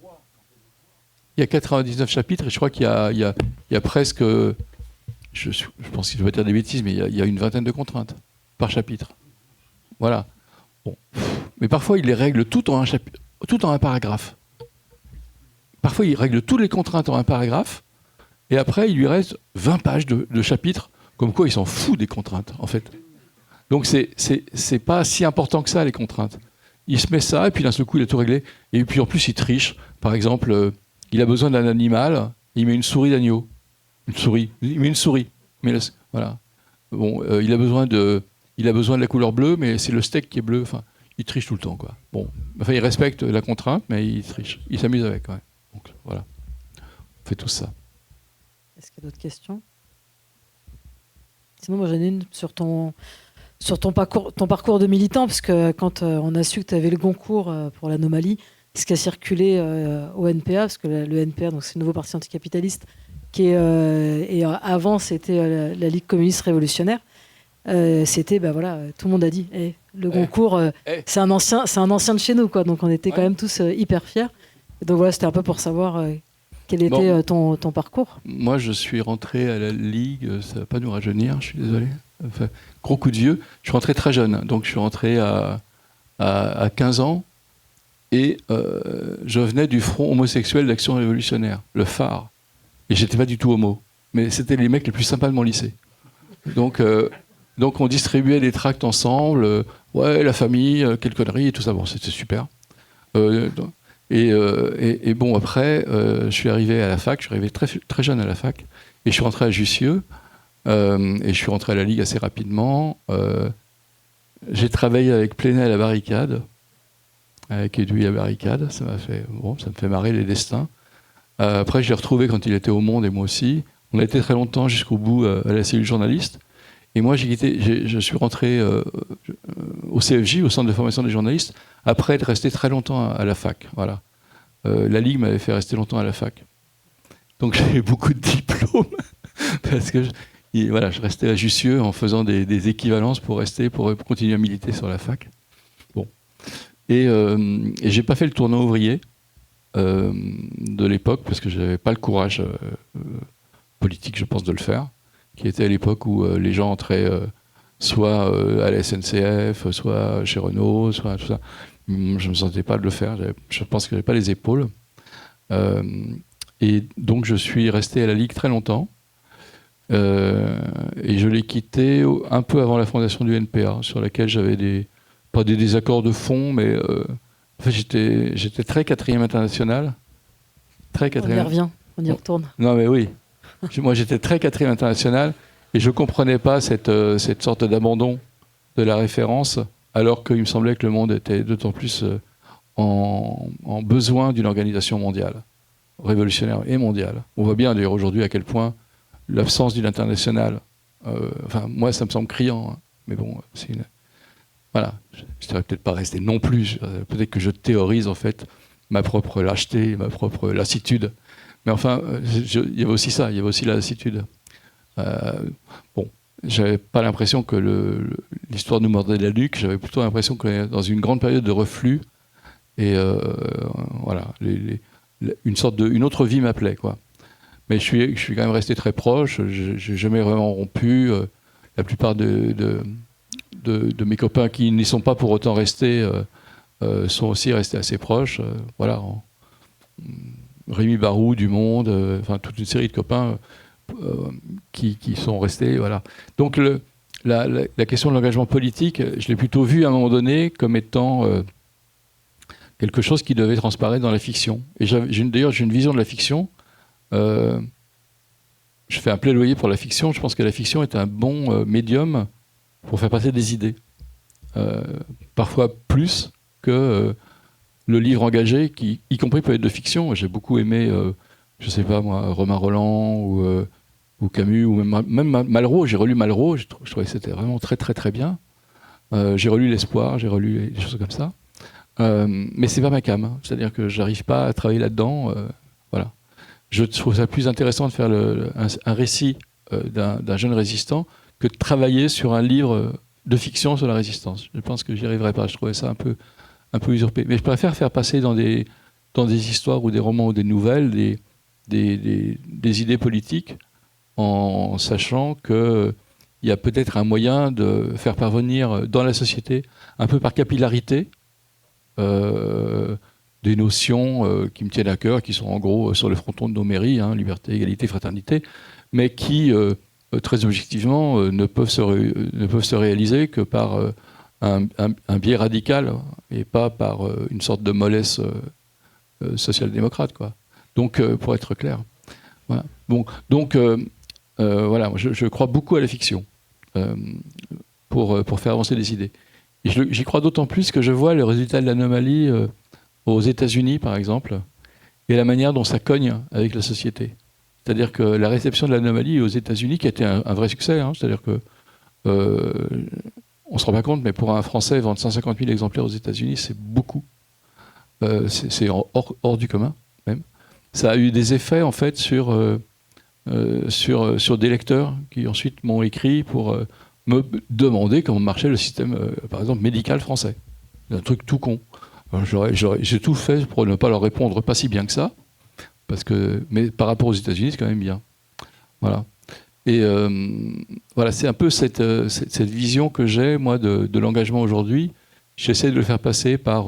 Speaker 2: Et je crois qu'il y a presque... Je pense qu'il ne faut pas dire des bêtises, mais il y a une vingtaine de contraintes par chapitre. Voilà. Bon. Mais parfois, il les règle tout en un paragraphe. Parfois, il règle toutes les contraintes en un paragraphe, et après, il lui reste 20 pages de chapitres, comme quoi il s'en fout des contraintes, en fait. Donc, c'est pas si important que ça, les contraintes. il se met ça, et puis d'un seul coup, il a tout réglé. Et puis en plus, il triche. Par exemple, il a besoin d'un animal, il met une souris d'agneau. Une souris. Il met une souris. Mais voilà. Bon, il a besoin de la couleur bleue, mais c'est le steak qui est bleu. Enfin, il triche tout le temps, quoi. Bon, enfin, il respecte la contrainte, mais il triche. Il s'amuse avec, ouais. Donc voilà. On fait tout ça.
Speaker 1: Est-ce qu'il y a d'autres questions? Sinon, moi, j'en ai une sur ton parcours de militant, parce que quand on a su que tu avais le Goncourt pour l'anomalie, ce qui a circulé au NPA, parce que le NPA, donc c'est le nouveau parti anticapitaliste, et avant c'était la Ligue communiste révolutionnaire. C'était, voilà, tout le monde a dit, le Goncourt, c'est un ancien de chez nous, quoi. Donc on était quand même tous hyper fiers. Et donc voilà, c'était un peu pour savoir quel était ton parcours.
Speaker 2: Moi, je suis rentré à la Ligue, ça va pas nous rajeunir, je suis désolé. Enfin, gros coup de vieux. Je suis rentré très jeune, donc je suis rentré à 15 ans, et je venais du Front homosexuel d'action révolutionnaire, le phare. Et j'étais pas du tout homo, mais c'était les mecs les plus sympas de mon lycée. Donc on distribuait des tracts ensemble, ouais, la famille, quelle connerie, et tout ça. Bon, c'était super. Et bon, après, je suis arrivé à la fac, je suis arrivé très, très jeune à la fac, et je suis rentré à Jussieu, et je suis rentré à la Ligue assez rapidement. J'ai travaillé avec Plenel à la barricade, avec Edoui à la barricade, ça me fait marrer les destins. Après, je l'ai retrouvé quand il était au Monde, et moi aussi. On a été très longtemps jusqu'au bout à la cellule journaliste. Et moi, je suis rentré au CFJ, au Centre de formation des journalistes, après être resté très longtemps à la fac. Voilà. La Ligue m'avait fait rester longtemps à la fac. Donc j'ai eu beaucoup de diplômes, parce que je restais à Jussieu en faisant des équivalences pour continuer à militer sur la fac. Bon. Et j'ai pas fait le tournoi ouvrier de l'époque, parce que je n'avais pas le courage politique, je pense, de le faire, qui était à l'époque où les gens entraient soit à la SNCF, soit chez Renault, soit tout ça. Je ne me sentais pas de le faire, je pense que je n'avais pas les épaules. Et donc je suis resté à la Ligue très longtemps, et je l'ai quitté un peu avant la fondation du NPA, sur laquelle j'avais pas des désaccords de fond, mais en fait, j'étais très quatrième international. Très quatrième.
Speaker 1: On y revient, on y retourne.
Speaker 2: Non mais oui. Moi, j'étais très quatrième international, et je ne comprenais pas cette sorte d'abandon de la référence, alors qu'il me semblait que le monde était d'autant plus en besoin d'une organisation mondiale, révolutionnaire et mondiale. On voit bien d'ailleurs aujourd'hui à quel point l'absence d'une internationale, moi ça me semble criant, hein, mais bon, voilà, je ne serais peut-être pas resté non plus, peut-être que je théorise en fait ma propre lâcheté, ma propre lassitude. Mais enfin, il y avait aussi ça, il y avait aussi la lassitude. J'avais pas l'impression que l'histoire nous mordait la nuque, j'avais plutôt l'impression qu'on était dans une grande période de reflux, et voilà, une autre vie m'appelait, quoi. Mais je suis quand même resté très proche, j'ai jamais vraiment rompu. La plupart de mes copains qui n'y sont pas pour autant restés sont aussi restés assez proches. Voilà. Rémi Barou du Monde, toute une série de copains qui sont restés. Voilà. Donc la question de l'engagement politique, je l'ai plutôt vu à un moment donné comme étant quelque chose qui devait transparaître dans la fiction. Et d'ailleurs, j'ai une vision de la fiction. Je fais un plaidoyer pour la fiction. Je pense que la fiction est un bon médium pour faire passer des idées. Parfois plus que le livre engagé, qui, y compris peut être de fiction. J'ai beaucoup aimé, je sais pas moi, Romain Rolland ou Camus, ou même Malraux. J'ai relu Malraux, je trouvais que c'était vraiment très très très bien. J'ai relu L'Espoir, j'ai relu des choses comme ça. Mais c'est pas ma came, hein. C'est-à-dire que j'arrive pas à travailler là-dedans. Voilà. Je trouve ça plus intéressant de faire un récit d'un jeune résistant que de travailler sur un livre de fiction sur la résistance. Je pense que j'y arriverai pas. Je trouvais ça un peu usurpé. Mais je préfère faire passer dans des histoires ou des romans ou des nouvelles des idées politiques, en sachant qu'il y a peut-être un moyen de faire parvenir dans la société, un peu par capillarité, des notions qui me tiennent à cœur, qui sont en gros sur le fronton de nos mairies, hein, liberté, égalité, fraternité, mais qui, très objectivement, ne peuvent se réaliser que par un biais radical et pas par une sorte de mollesse social-démocrate, quoi. Donc, pour être clair. Voilà. Bon, donc, voilà, je crois beaucoup à la fiction pour faire avancer des idées. Et j'y crois d'autant plus que je vois le résultat de l'anomalie aux États-Unis, par exemple, et la manière dont ça cogne avec la société. C'est-à-dire que la réception de l'anomalie aux États-Unis, qui a été un vrai succès, hein, c'est-à-dire que on se rend pas compte, mais pour un Français, vendre 150 000 exemplaires aux États-Unis, c'est beaucoup. C'est hors du commun, même. Ça a eu des effets, en fait, sur des lecteurs qui ensuite m'ont écrit pour me demander comment marchait le système, par exemple, médical français. Un truc tout con. J'ai tout fait pour ne pas leur répondre pas si bien que ça, mais par rapport aux États-Unis, c'est quand même bien. Voilà. Et voilà, c'est un peu cette vision que j'ai, moi, de l'engagement aujourd'hui. J'essaie de le faire passer par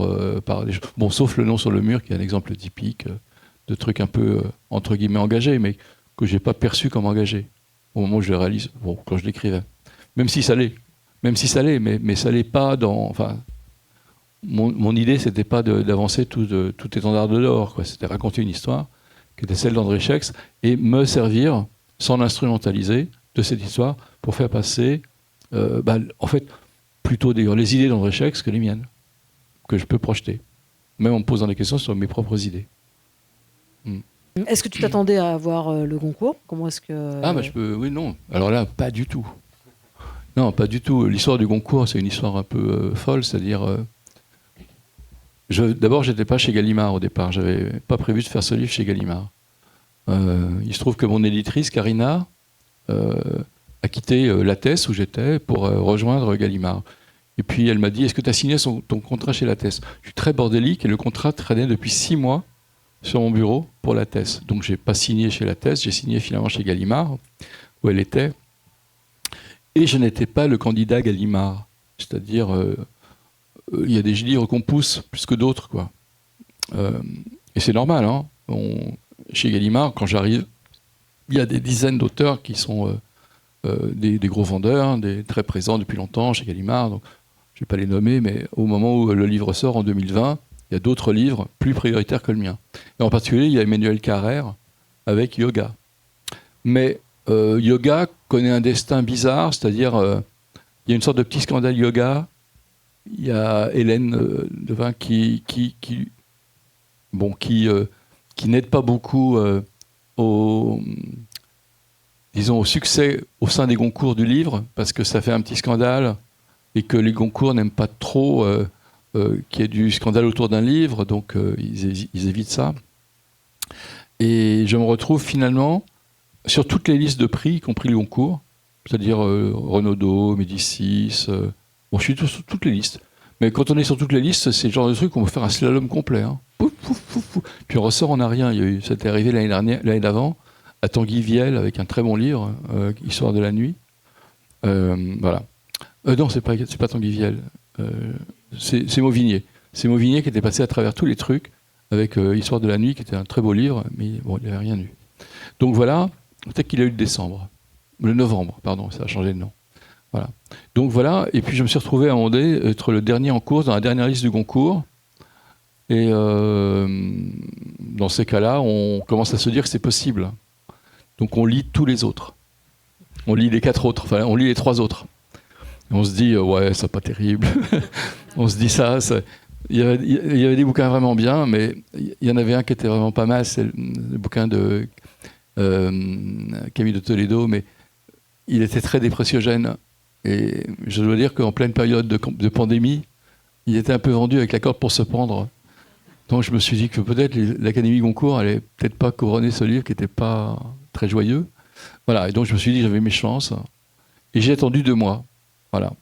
Speaker 2: des choses. Bon, sauf le nom sur le mur, qui est un exemple typique de trucs un peu, entre guillemets, engagés, mais que je n'ai pas perçu comme engagé au moment où je le réalise, bon, quand je l'écrivais. Même si ça l'est, mais ça l'est pas dans... Enfin, mon idée, c'était pas d'avancer tout étendard de l'or, quoi. C'était raconter une histoire qui était celle d'André Schex et me servir, sans l'instrumentaliser, de cette histoire pour faire passer, en fait, plutôt les idées d'André Schex que les miennes, que je peux projeter, même en me posant des questions sur mes propres idées.
Speaker 1: Est-ce que tu t'attendais à avoir le Goncourt? Comment est-ce que...
Speaker 2: Ah, oui, non. Alors là, pas du tout. Non, pas du tout. L'histoire du Goncourt, c'est une histoire un peu folle, c'est-à-dire... D'abord, j'étais pas chez Gallimard au départ. J'avais pas prévu de faire ce livre chez Gallimard. Il se trouve que mon éditrice, Karina, a quitté Lattès, où j'étais, pour rejoindre Gallimard. Et puis elle m'a dit, est-ce que tu as signé ton contrat chez Lattès? Je suis très bordélique et le contrat traînait depuis 6 mois sur mon bureau pour Lattès. Donc j'ai pas signé chez Lattès, j'ai signé finalement chez Gallimard, où elle était. Et je n'étais pas le candidat Gallimard. C'est-à-dire, il y a des livres qu'on pousse plus que d'autres, quoi. Et c'est normal, hein. Chez Gallimard, quand j'arrive, il y a des dizaines d'auteurs qui sont des gros vendeurs, des très présents depuis longtemps chez Gallimard. Donc, je ne vais pas les nommer, mais au moment où le livre sort, en 2020, il y a d'autres livres plus prioritaires que le mien. Et en particulier, il y a Emmanuel Carrère avec Yoga. Mais Yoga connaît un destin bizarre, c'est-à-dire il y a une sorte de petit scandale Yoga. Il y a Hélène Devin qui n'aide pas beaucoup au succès au sein des Goncourt du livre, parce que ça fait un petit scandale et que les Goncourt n'aiment pas trop qu'il y ait du scandale autour d'un livre, donc ils évitent ça. Et je me retrouve finalement sur toutes les listes de prix, y compris les Goncourt, c'est-à-dire Renaudot, Médicis, je suis sur toutes les listes. Mais quand on est sur toutes les listes, c'est le genre de truc où on peut faire un slalom complet. Hein. Pouf, pouf, pouf, pouf. Puis on ressort, on n'a rien. C'était arrivé l'année d'avant, à Tanguy Viel, avec un très bon livre, Histoire de la nuit. Voilà. Non, c'est pas Tanguy Viel. C'est Mauvigné. C'est Mauvigné qui était passé à travers tous les trucs, avec Histoire de la nuit, qui était un très beau livre, mais bon, il n'avait rien eu. Donc voilà, peut-être qu'il a eu le novembre, pardon, ça a changé de nom. Voilà. Donc voilà, et puis je me suis retrouvé à un moment donné être le dernier en course dans la dernière liste du Goncourt. Et dans ces cas-là, on commence à se dire que c'est possible. Donc on lit tous les autres. On lit les 4 autres, enfin on lit les 3 autres. Et on se dit, ouais, c'est pas terrible. On se dit ça. Il y avait des bouquins vraiment bien, mais il y en avait un qui était vraiment pas mal, c'est le bouquin de Camille de Toledo, mais il était très dépressiogène. Et je dois dire qu'en pleine période de pandémie, il était un peu vendu avec la corde pour se pendre. Donc je me suis dit que peut-être l'Académie Goncourt allait peut-être pas couronner ce livre qui n'était pas très joyeux. Voilà, et donc je me suis dit que j'avais mes chances. Et j'ai attendu 2 mois. Voilà.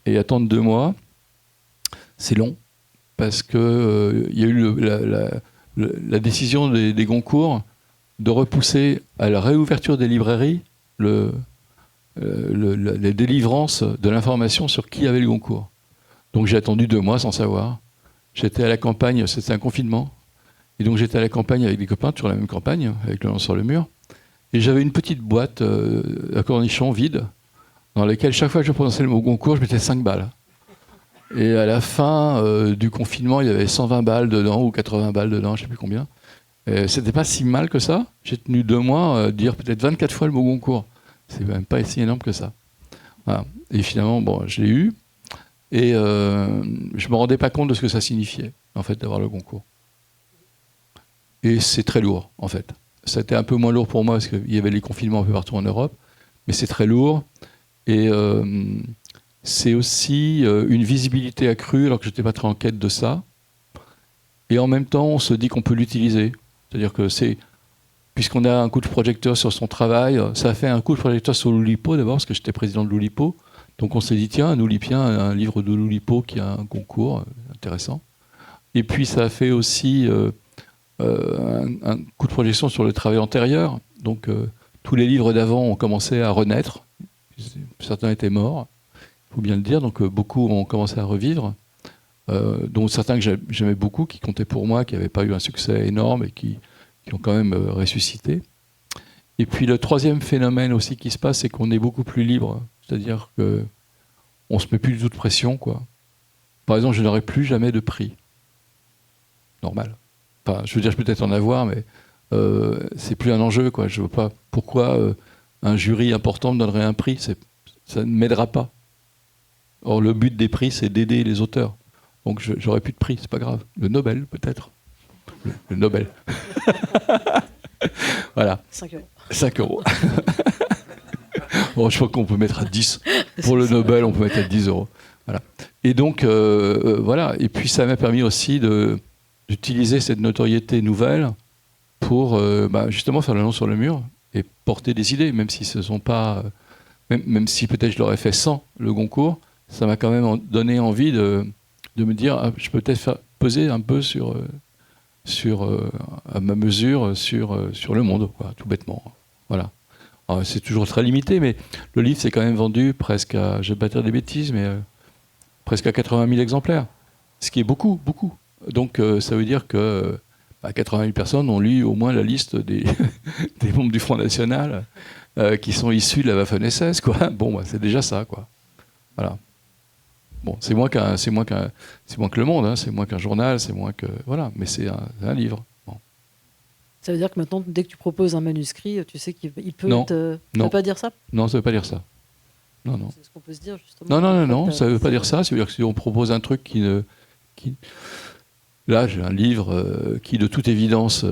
Speaker 2: Et attendre 2 mois, c'est long, parce qu'il y a eu la décision des Goncourt de repousser à la réouverture des librairies les délivrances de l'information sur qui avait le Goncourt. Donc j'ai attendu 2 mois sans savoir. J'étais à la campagne, c'était un confinement, et donc j'étais à la campagne avec des copains, toujours la même campagne, avec le nom sur le mur, et j'avais une petite boîte à cornichons vide, dans laquelle chaque fois que je prononçais le mot Goncourt, je mettais 5 balles. Et à la fin du confinement, il y avait 120 balles dedans ou 80 balles dedans, je ne sais plus combien. Et c'était pas si mal que ça. J'ai tenu 2 mois à dire peut-être 24 fois le mot Goncourt. C'est même pas si énorme que ça. Voilà. Et finalement, bon, je l'ai eu. Et je me rendais pas compte de ce que ça signifiait, en fait, d'avoir le Goncourt. Et c'est très lourd, en fait. Ça a été un peu moins lourd pour moi parce qu'il y avait les confinements un peu partout en Europe. Mais c'est très lourd. Et c'est aussi une visibilité accrue, alors que je n'étais pas très en quête de ça. Et en même temps, on se dit qu'on peut l'utiliser. C'est-à-dire que puisqu'on a un coup de projecteur sur son travail, ça a fait un coup de projecteur sur l'Oulipo d'abord, parce que j'étais président de l'Oulipo. Donc on s'est dit, tiens, un Oulipien, un livre de l'Oulipo qui a un concours, intéressant. Et puis ça a fait aussi un coup de projection sur le travail antérieur. Donc tous les livres d'avant ont commencé à renaître. Certains étaient morts, il faut bien le dire, donc beaucoup ont commencé à revivre. Dont certains que j'aimais beaucoup, qui comptaient pour moi, qui n'avaient pas eu un succès énorme et qui ont quand même ressuscité. Et puis le troisième phénomène aussi qui se passe, c'est qu'on est beaucoup plus libre. C'est-à-dire qu'on ne se met plus du tout de pression, quoi. Par exemple, je n'aurai plus jamais de prix. Normal. Enfin, je veux dire, je peux peut-être en avoir, mais c'est plus un enjeu, quoi. Je ne vois pas pourquoi un jury important me donnerait un prix. Ça ne m'aidera pas. Or, le but des prix, c'est d'aider les auteurs. Donc j'aurais plus de prix, c'est pas grave. Le Nobel, peut-être. Le Nobel. Voilà.
Speaker 1: 5 euros.
Speaker 2: 5 euros. Bon, je crois qu'on peut mettre à 10. Pour le Nobel, on peut mettre à 10 euros. Voilà. Et donc, voilà. Et puis, ça m'a permis aussi d'utiliser cette notoriété nouvelle pour justement faire le nom sur le mur et porter des idées, même si ce sont pas... même si peut-être je l'aurais fait sans le Goncourt, ça m'a quand même donné envie de me dire, je peux peut-être peser un peu à ma mesure sur le monde, quoi, tout bêtement. Voilà. Alors, c'est toujours très limité, mais le livre s'est quand même vendu presque à, je vais pas dire des bêtises, mais presque à 80 000 exemplaires. Ce qui est beaucoup, beaucoup. Donc ça veut dire que 80 000 personnes ont lu au moins la liste des membres du Front National qui sont issus de la Waffen-SS, quoi. Bon, c'est déjà ça, quoi. Voilà. Bon, c'est moins que Le Monde, hein, c'est moins qu'un journal, c'est moins que... Voilà, mais c'est un livre. Bon.
Speaker 1: Ça veut dire que maintenant, dès que tu proposes un manuscrit, tu sais qu'il peut
Speaker 2: Non.
Speaker 1: être... Ça
Speaker 2: Non.
Speaker 1: veut pas dire ça?
Speaker 2: Non, ça ne veut pas dire ça. Non.
Speaker 1: C'est ce qu'on peut se dire, justement.
Speaker 2: Non, ça ne veut pas dire ça. Ça veut dire que si on propose un truc qui... Là, j'ai un livre qui, de toute évidence,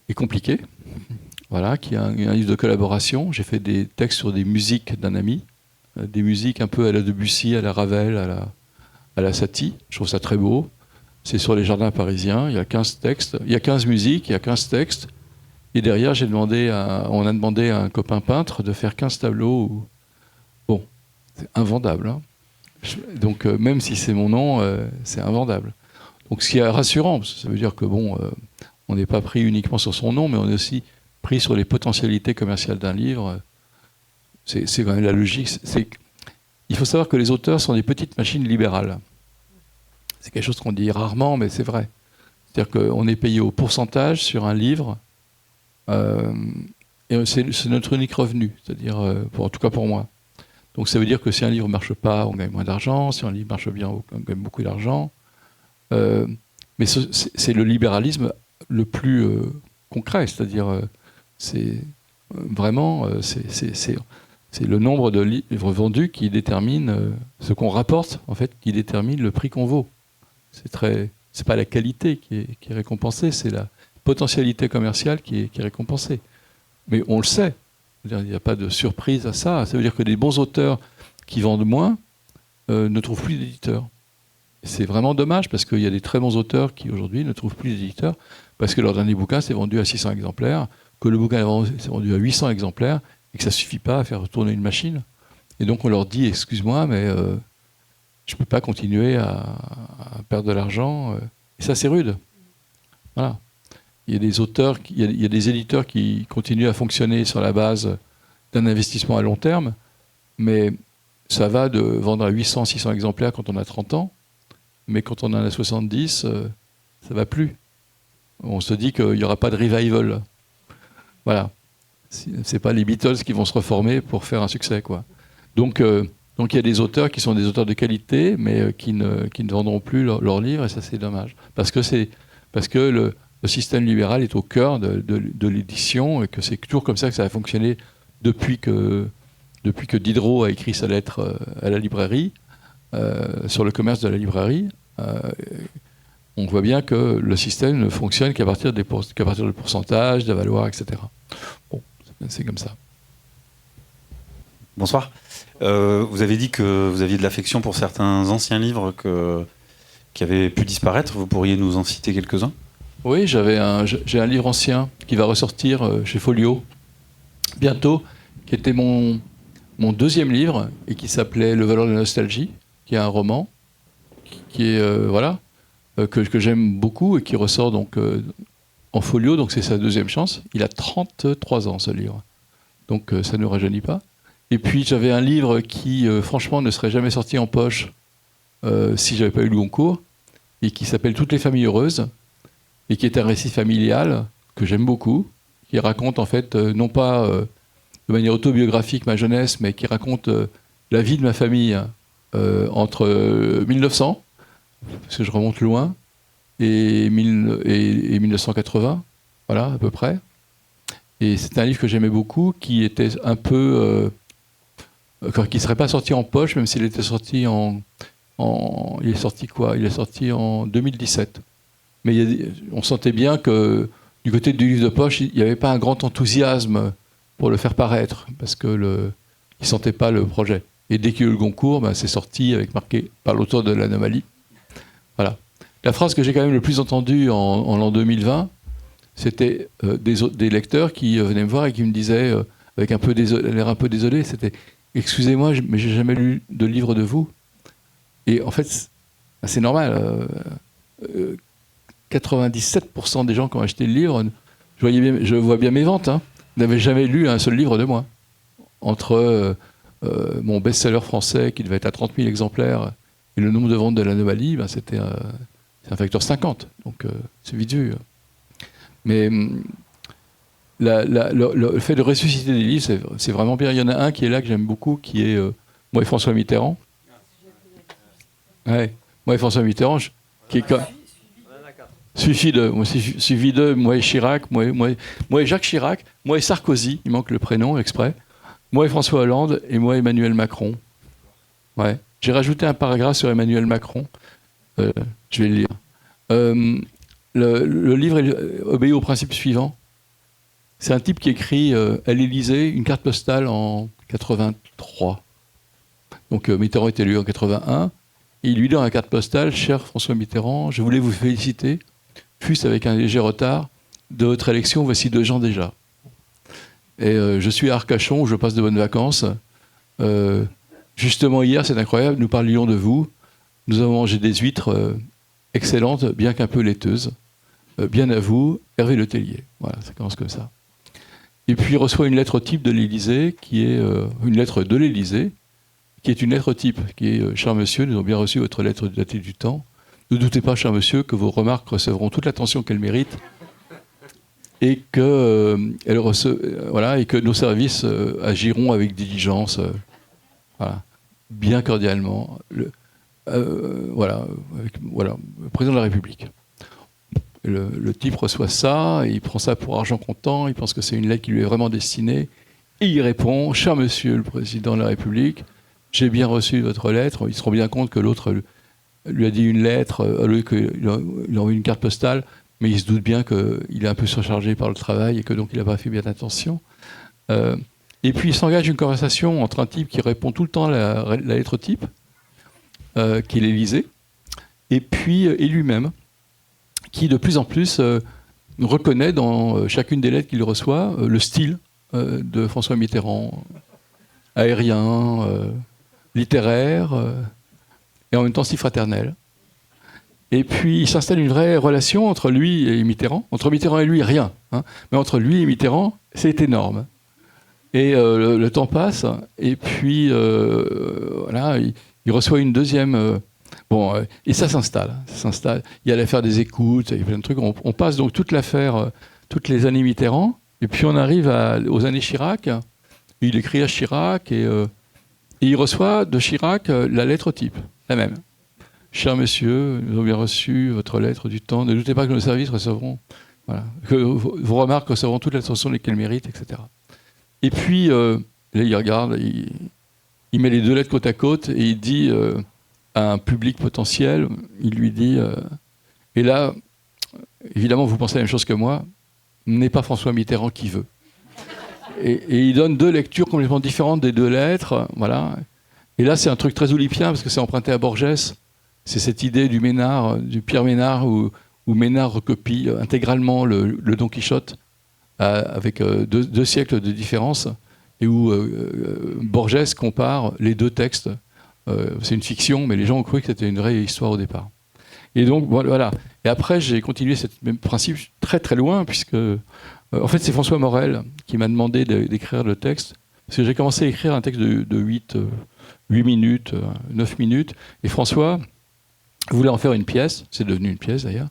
Speaker 2: est compliqué. Voilà, qui est un livre de collaboration. J'ai fait des textes sur des musiques d'un ami. Des musiques un peu à la Debussy, à la Ravel, à la Satie. Je trouve ça très beau. C'est sur les jardins parisiens. Il y a 15 textes. Il y a 15 musiques, il y a 15 textes. Et derrière, on a demandé à un copain peintre de faire 15 tableaux. Bon, c'est invendable. Hein. Donc, même si c'est mon nom, c'est invendable. Donc, ce qui est rassurant, parce que ça veut dire que, on n'est pas pris uniquement sur son nom, mais on est aussi pris sur les potentialités commerciales d'un livre. C'est quand même la logique. Il faut savoir que les auteurs sont des petites machines libérales. C'est quelque chose qu'on dit rarement, mais c'est vrai. C'est-à-dire qu'on est payé au pourcentage sur un livre, et c'est notre unique revenu, c'est-à-dire, en tout cas pour moi. Donc ça veut dire que si un livre ne marche pas, on gagne moins d'argent, si un livre marche bien, on gagne beaucoup d'argent. Mais c'est le libéralisme le plus concret, c'est-à-dire, c'est vraiment... c'est le nombre de livres vendus qui détermine ce qu'on rapporte, en fait, qui détermine le prix qu'on vaut. C'est pas la qualité qui est récompensée, c'est la potentialité commerciale qui est récompensée. Mais on le sait. Il n'y a pas de surprise à ça. Ça veut dire que des bons auteurs qui vendent moins ne trouvent plus d'éditeurs. C'est vraiment dommage parce qu'il y a des très bons auteurs qui aujourd'hui ne trouvent plus d'éditeurs parce que leur dernier bouquin s'est vendu à 600 exemplaires, que le bouquin s'est vendu à 800 exemplaires et que ça ne suffit pas à faire tourner une machine. Et donc on leur dit, excuse-moi, mais je ne peux pas continuer à perdre de l'argent. Et ça, c'est rude. Voilà. Il y a des auteurs, il y a des éditeurs qui continuent à fonctionner sur la base d'un investissement à long terme, mais ça va de vendre à 800, 600 exemplaires quand on a 30 ans, mais quand on en a 70, ça ne va plus. On se dit qu'il n'y aura pas de revival. Voilà. C'est pas les Beatles qui vont se reformer pour faire un succès, quoi. Donc Donc il y a des auteurs qui sont des auteurs de qualité, mais qui ne vendront plus leurs livres, et ça c'est dommage. Parce que le système libéral est au cœur de l'édition, et que c'est toujours comme ça que ça a fonctionné depuis que Diderot a écrit sa lettre à la librairie, sur le commerce de la librairie. On voit bien que le système ne fonctionne qu'à partir de pourcentages, de valoirs, etc. Bon, c'est comme ça.
Speaker 7: Bonsoir. Vous avez dit que vous aviez de l'affection pour certains anciens livres qui avaient pu disparaître. Vous pourriez nous en citer quelques-uns ?
Speaker 2: Oui, j'ai un livre ancien qui va ressortir chez Folio bientôt, qui était mon deuxième livre et qui s'appelait Le Voleur de la nostalgie, qui est un roman qui est que j'aime beaucoup et qui ressort donc en Folio, donc c'est sa deuxième chance. Il a 33 ans ce livre, donc ça ne rajeunit pas. Et puis j'avais un livre qui franchement ne serait jamais sorti en poche si j'avais pas eu le Goncourt, et qui s'appelle Toutes les familles heureuses, et qui est un récit familial que j'aime beaucoup, qui raconte en fait non pas de manière autobiographique ma jeunesse, mais qui raconte la vie de ma famille entre 1900, parce que je remonte loin, et 1980, voilà à peu près. Et c'est un livre que j'aimais beaucoup, qui était un peu qui ne serait pas sorti en poche, même s'il était sorti il est sorti quoi ? Il est sorti en 2017. Mais on sentait bien que du côté du livre de poche, il n'y avait pas un grand enthousiasme pour le faire paraître, parce que il ne sentait pas le projet. Et dès qu'il y a eu le Goncourt, c'est sorti avec marqué par l'auteur de l'Anomalie. Voilà. La phrase que j'ai quand même le plus entendue en l'an 2020, c'était des lecteurs qui venaient me voir et qui me disaient, avec l'air un peu désolé, c'était « Excusez-moi, mais j'ai jamais lu de livre de vous ». Et en fait, c'est normal. 97% des gens qui ont acheté le livre, je vois bien mes ventes, n'avaient jamais lu un seul livre de moi. Entre mon best-seller français, qui devait être à 30 000 exemplaires, et le nombre de ventes de l'Anomalie, c'est un facteur 50. Donc c'est vite vu. Mais le fait de ressusciter des livres, c'est vraiment bien. Il y en a un qui est là que j'aime beaucoup, qui est moi et François Mitterrand. Ouais, moi et François Mitterrand, qui est comme... Suivi de moi et Chirac, moi et Jacques Chirac, moi et Sarkozy, il manque le prénom exprès, moi et François Hollande, et moi et Emmanuel Macron. Ouais. J'ai rajouté un paragraphe sur Emmanuel Macron. Je vais le lire. Le livre obéit au principe suivant. C'est un type qui écrit à l'Élysée une carte postale en 83. Donc Mitterrand est élu en 81. Et il lui donne la carte postale, cher François Mitterrand, je voulais vous féliciter, fût-ce avec un léger retard, de votre élection, voici 2 ans déjà. Et je suis à Arcachon, où je passe de bonnes vacances. Justement hier, c'est incroyable, nous parlions de vous. Nous avons mangé des huîtres excellentes, bien qu'un peu laiteuses. Bien à vous, Hervé Le Tellier. Voilà, ça commence comme ça. Et puis il reçoit une lettre type de l'Élysée, qui est une lettre de l'Élysée, qui est une lettre type, qui est « Cher monsieur, nous avons bien reçu votre lettre datée du temps. Ne doutez pas, cher monsieur, que vos remarques recevront toute l'attention qu'elles méritent et que, et que nos services agiront avec diligence, bien cordialement. Le président de la République. » Le type reçoit ça, et il prend ça pour argent comptant, il pense que c'est une lettre qui lui est vraiment destinée, et il répond « Cher monsieur le président de la République, j'ai bien reçu votre lettre. » Il se rend bien compte que l'autre lui a dit une lettre, qu'il a envoyé une carte postale, mais il se doute bien qu'il est un peu surchargé par le travail et que donc il n'a pas fait bien attention. Et puis il s'engage une conversation entre un type qui répond tout le temps à la lettre type, qui est l'Élysée, et puis et lui-même, qui de plus en plus reconnaît dans chacune des lettres qu'il reçoit le style de François Mitterrand, aérien, littéraire, et en même temps si fraternel. Et puis il s'installe une vraie relation entre lui et Mitterrand. Entre Mitterrand et lui, rien. Mais entre lui et Mitterrand, c'est énorme. Et le temps passe, et puis il reçoit une deuxième... et ça s'installe. Il y a l'affaire des écoutes, il y a plein de trucs. On passe donc toute l'affaire, toutes les années Mitterrand, et puis on arrive aux années Chirac. Il écrit à Chirac, et Et il reçoit de Chirac la lettre type, la même. Cher monsieur, nous avons bien reçu votre lettre du temps. Ne doutez pas que nos services recevront, voilà, que vos remarques recevront toute l'attention qu'elles méritent, etc. Et puis, là, il regarde, il met les deux lettres côte à côte et il dit à un public potentiel, il lui dit, et là, évidemment, vous pensez la même chose que moi, n'est pas François Mitterrand qui veut. Et il donne deux lectures complètement différentes des deux lettres, voilà. Et là, c'est un truc très oulipien parce que c'est emprunté à Borges. C'est cette idée du Ménard, du Pierre Ménard, où Ménard recopie intégralement le Don Quichotte avec deux siècles de différence, et où Borges compare les deux textes. C'est une fiction, mais les gens ont cru que c'était une vraie histoire au départ. Et donc, voilà. Et après, j'ai continué ce même principe très très loin, puisque en fait, c'est François Morel qui m'a demandé d'écrire le texte. Parce que j'ai commencé à écrire un texte de 8 minutes, 9 minutes. Et François voulait en faire une pièce. C'est devenu une pièce d'ailleurs.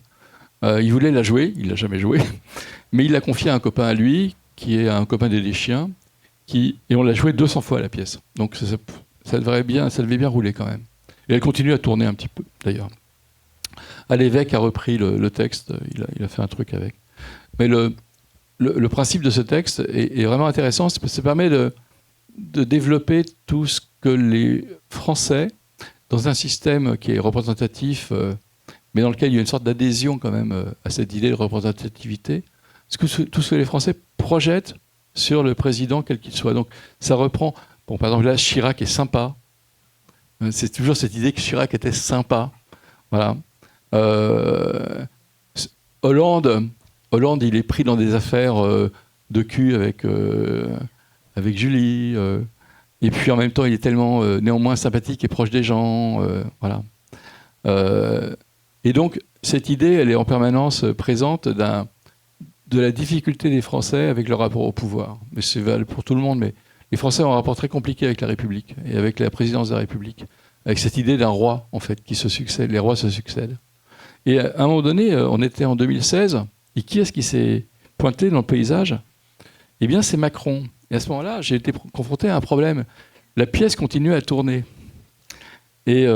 Speaker 2: Il voulait la jouer. Il ne l'a jamais jouée. Mais il l'a confiée à un copain à lui, qui est un copain des chiens. Et on l'a joué 200 fois la pièce. Donc ça devait bien rouler quand même. Et elle continue à tourner un petit peu d'ailleurs. L'évêque a repris le texte. Il a fait un truc avec. Mais le principe de ce texte est vraiment intéressant. Ça permet de développer tout ce que les Français, dans un système qui est représentatif, mais dans lequel il y a une sorte d'adhésion quand même à cette idée de représentativité, tout ce que les Français projettent sur le président, quel qu'il soit. Donc ça reprend, par exemple là, Chirac est sympa. C'est toujours cette idée que Chirac était sympa. Voilà. Hollande, il est pris dans des affaires de cul avec Julie. Et puis en même temps, il est tellement néanmoins sympathique et proche des gens. Voilà. Et donc, cette idée, elle est en permanence présente de la difficulté des Français avec leur rapport au pouvoir. Mais c'est valable pour tout le monde. Mais les Français ont un rapport très compliqué avec la République et avec la présidence de la République. Avec cette idée d'un roi, en fait, qui se succède. Les rois se succèdent. Et à un moment donné, on était en 2016. Et qui est-ce qui s'est pointé dans le paysage ? Eh bien, c'est Macron. Et à ce moment-là, j'ai été confronté à un problème. La pièce continuait à tourner. Et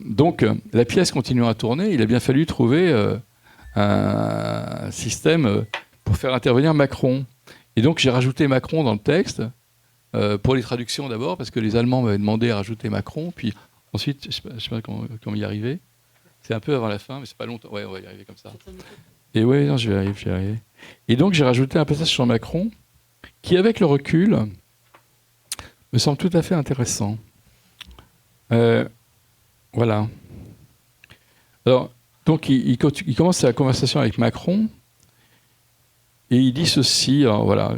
Speaker 2: donc, la pièce continuant à tourner, il a bien fallu trouver un système pour faire intervenir Macron. Et donc, j'ai rajouté Macron dans le texte, pour les traductions d'abord, parce que les Allemands m'avaient demandé à rajouter Macron. Puis ensuite, je ne sais pas comment y arriver. C'est un peu avant la fin, mais c'est pas longtemps. Ouais, on va y arriver comme ça. Et ouais, non, je vais y arriver. Et donc, j'ai rajouté un passage sur Macron, qui, avec le recul, me semble tout à fait intéressant. Voilà. Alors, donc, il commence sa conversation avec Macron, et il dit ceci. Alors, voilà.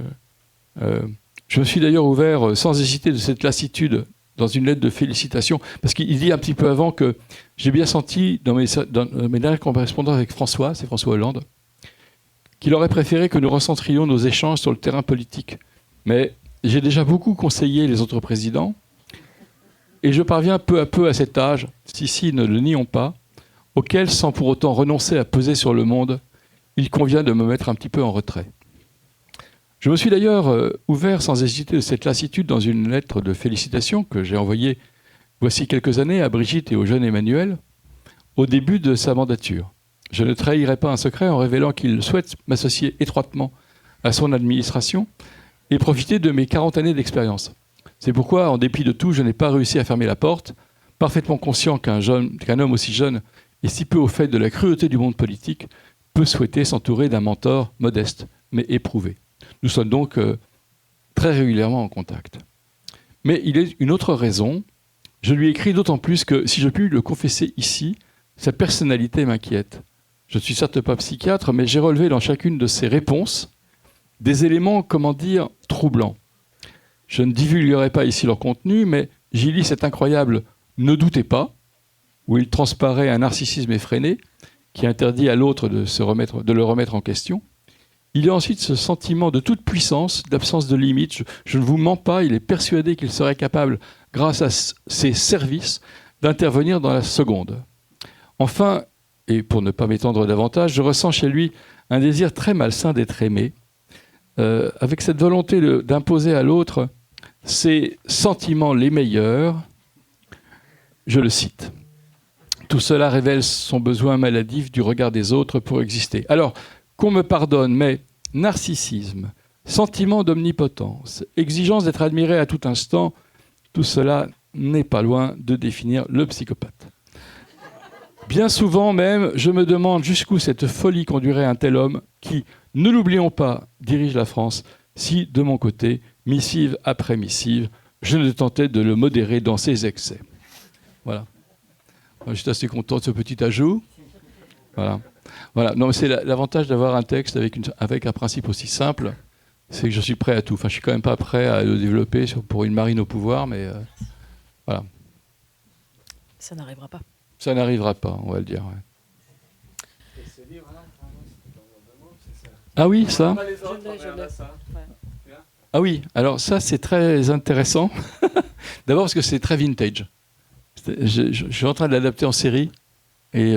Speaker 2: Je me suis d'ailleurs ouvert sans hésiter de cette lassitude dans une lettre de félicitations, parce qu'il dit un petit peu avant que j'ai bien senti dans mes dernières correspondances avec François, c'est François Hollande, qu'il aurait préféré que nous recentrions nos échanges sur le terrain politique. Mais j'ai déjà beaucoup conseillé les autres présidents, et je parviens peu à peu à cet âge, si ne le nions pas, auquel, sans pour autant renoncer à peser sur le monde, il convient de me mettre un petit peu en retrait. Je me suis d'ailleurs ouvert sans hésiter de cette lassitude dans une lettre de félicitations que j'ai envoyée voici quelques années à Brigitte et au jeune Emmanuel, au début de sa mandature. Je ne trahirai pas un secret en révélant qu'il souhaite m'associer étroitement à son administration et profiter de mes 40 années d'expérience. C'est pourquoi, en dépit de tout, je n'ai pas réussi à fermer la porte, parfaitement conscient qu'un homme aussi jeune et si peu au fait de la cruauté du monde politique peut souhaiter s'entourer d'un mentor modeste, mais éprouvé. Nous sommes donc très régulièrement en contact. Mais il est une autre raison. Je lui écris d'autant plus que, si je puis le confesser ici, sa personnalité m'inquiète. Je ne suis certes pas psychiatre, mais j'ai relevé dans chacune de ses réponses des éléments, troublants. Je ne divulguerai pas ici leur contenu, mais j'y lis cet incroyable « ne doutez pas », où il transparaît un narcissisme effréné qui interdit à l'autre de le remettre en question. Il y a ensuite ce sentiment de toute puissance, d'absence de limite. Je ne vous mens pas, il est persuadé qu'il serait capable, grâce à ses services, d'intervenir dans la seconde. Enfin, et pour ne pas m'étendre davantage, je ressens chez lui un désir très malsain d'être aimé, avec cette volonté d'imposer à l'autre ses sentiments les meilleurs, je le cite. Tout cela révèle son besoin maladif du regard des autres pour exister. Alors, qu'on me pardonne, mais narcissisme, sentiment d'omnipotence, exigence d'être admiré à tout instant, tout cela n'est pas loin de définir le psychopathe. Bien souvent même, je me demande jusqu'où cette folie conduirait un tel homme qui, ne l'oublions pas, dirige la France, si, de mon côté, missive après missive, je ne tentais de le modérer dans ses excès. Voilà. Je suis assez content de ce petit ajout. Voilà. Non, mais c'est l'avantage d'avoir un texte avec un principe aussi simple, c'est que je suis prêt à tout. Enfin, je suis quand même pas prêt à le développer pour une marine au pouvoir, mais voilà.
Speaker 1: Ça n'arrivera pas.
Speaker 2: Ça n'arrivera pas, on va le dire. Ouais. Ah oui, ça. Ah oui, alors ça c'est très intéressant. D'abord parce que c'est très vintage. Je suis en train de l'adapter en série et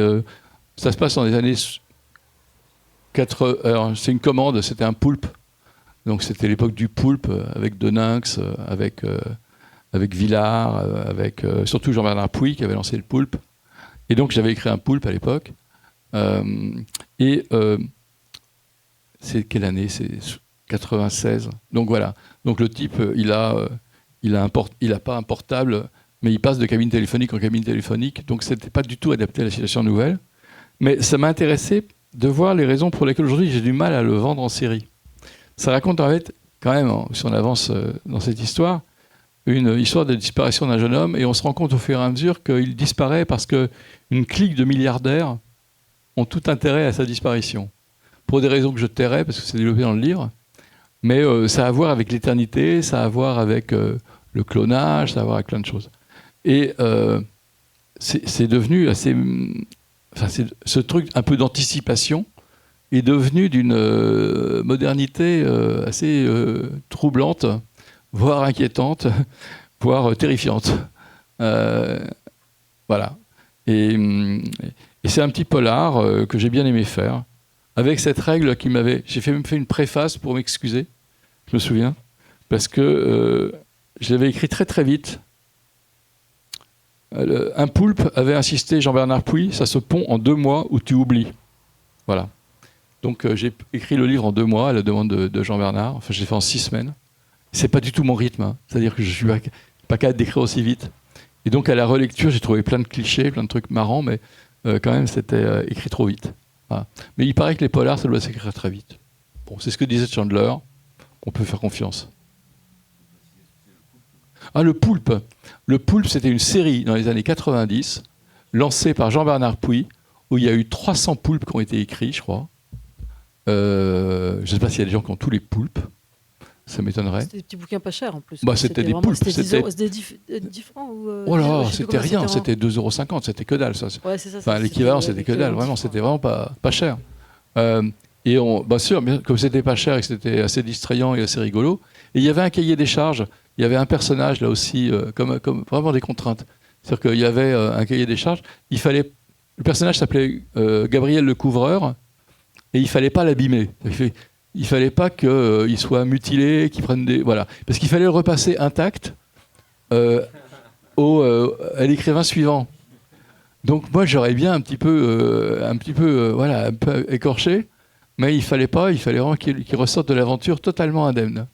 Speaker 2: ça se passe dans les années 80. Alors, c'est une commande, c'était un poulpe. Donc c'était l'époque du poulpe avec Deninx, avec Villard, avec surtout Jean-Bernard Pouy qui avait lancé le poulpe. Et donc j'avais écrit un poulpe à l'époque. C'est quelle année? C'est 96. Donc voilà. Donc le type, il a pas un portable, mais il passe de cabine téléphonique en cabine téléphonique. Donc c'était pas du tout adapté à la situation nouvelle. Mais ça m'a intéressé de voir les raisons pour lesquelles aujourd'hui j'ai du mal à le vendre en série. Ça raconte en fait, quand même, si on avance dans cette histoire, une histoire de disparition d'un jeune homme, et on se rend compte au fur et à mesure qu'il disparaît parce qu'une clique de milliardaires ont tout intérêt à sa disparition. Pour des raisons que je tairai, parce que c'est développé dans le livre, mais ça a à voir avec l'éternité, ça a à voir avec le clonage, ça a à voir avec plein de choses. Et c'est devenu assez... Enfin, ce truc un peu d'anticipation est devenu d'une modernité assez troublante, voire inquiétante, voire terrifiante. Voilà. Et c'est un petit polar que j'ai bien aimé faire, avec cette règle qui m'avait... J'ai même fait une préface pour m'excuser, je me souviens, parce que je l'avais écrit très très vite. Un poulpe avait insisté, Jean-Bernard Pouy, ça se pond en 2 mois ou tu oublies. Voilà. Donc j'ai écrit le livre en 2 mois à la demande de Jean-Bernard. Enfin, je l'ai fait en 6 semaines. C'est pas du tout mon rythme. Hein. C'est-à-dire que je suis pas capable d'écrire aussi vite. Et donc à la relecture, j'ai trouvé plein de clichés, plein de trucs marrants, mais quand même, c'était écrit trop vite. Voilà. Mais il paraît que les polars, ça doit s'écrire très vite. Bon, c'est ce que disait Chandler. On peut faire confiance. Ah, le poulpe. Le poulpe, c'était une série dans les années 90, lancée par Jean-Bernard Pouy, où il y a eu 300 poulpes qui ont été écrits, je crois. Je ne sais pas s'il y a des gens qui ont tous les poulpes. Ça m'étonnerait.
Speaker 1: C'était des petits bouquins pas chers en plus.
Speaker 2: Bah, c'était des poulpes.
Speaker 1: C'était 10 francs ou
Speaker 2: oh là, c'était rien, c'était 2,50 €, c'était que dalle. Ça.
Speaker 1: Ouais, c'est ça.
Speaker 2: Enfin, l'équivalent, c'était que dalle, vraiment, c'était vraiment pas cher. Et bien sûr, comme c'était pas cher et que c'était assez distrayant et assez rigolo, et il y avait un cahier des charges, il y avait un personnage là aussi, comme vraiment des contraintes. C'est-à-dire qu'il y avait un cahier des charges, le personnage s'appelait Gabriel le Couvreur, et il fallait pas l'abîmer. Il fallait pas qu'il soit mutilé, qu'il prenne des... Voilà. Parce qu'il fallait le repasser intact à l'écrivain suivant. Donc moi, j'aurais bien un petit peu écorché, mais il fallait vraiment qu'il ressorte de l'aventure totalement indemne.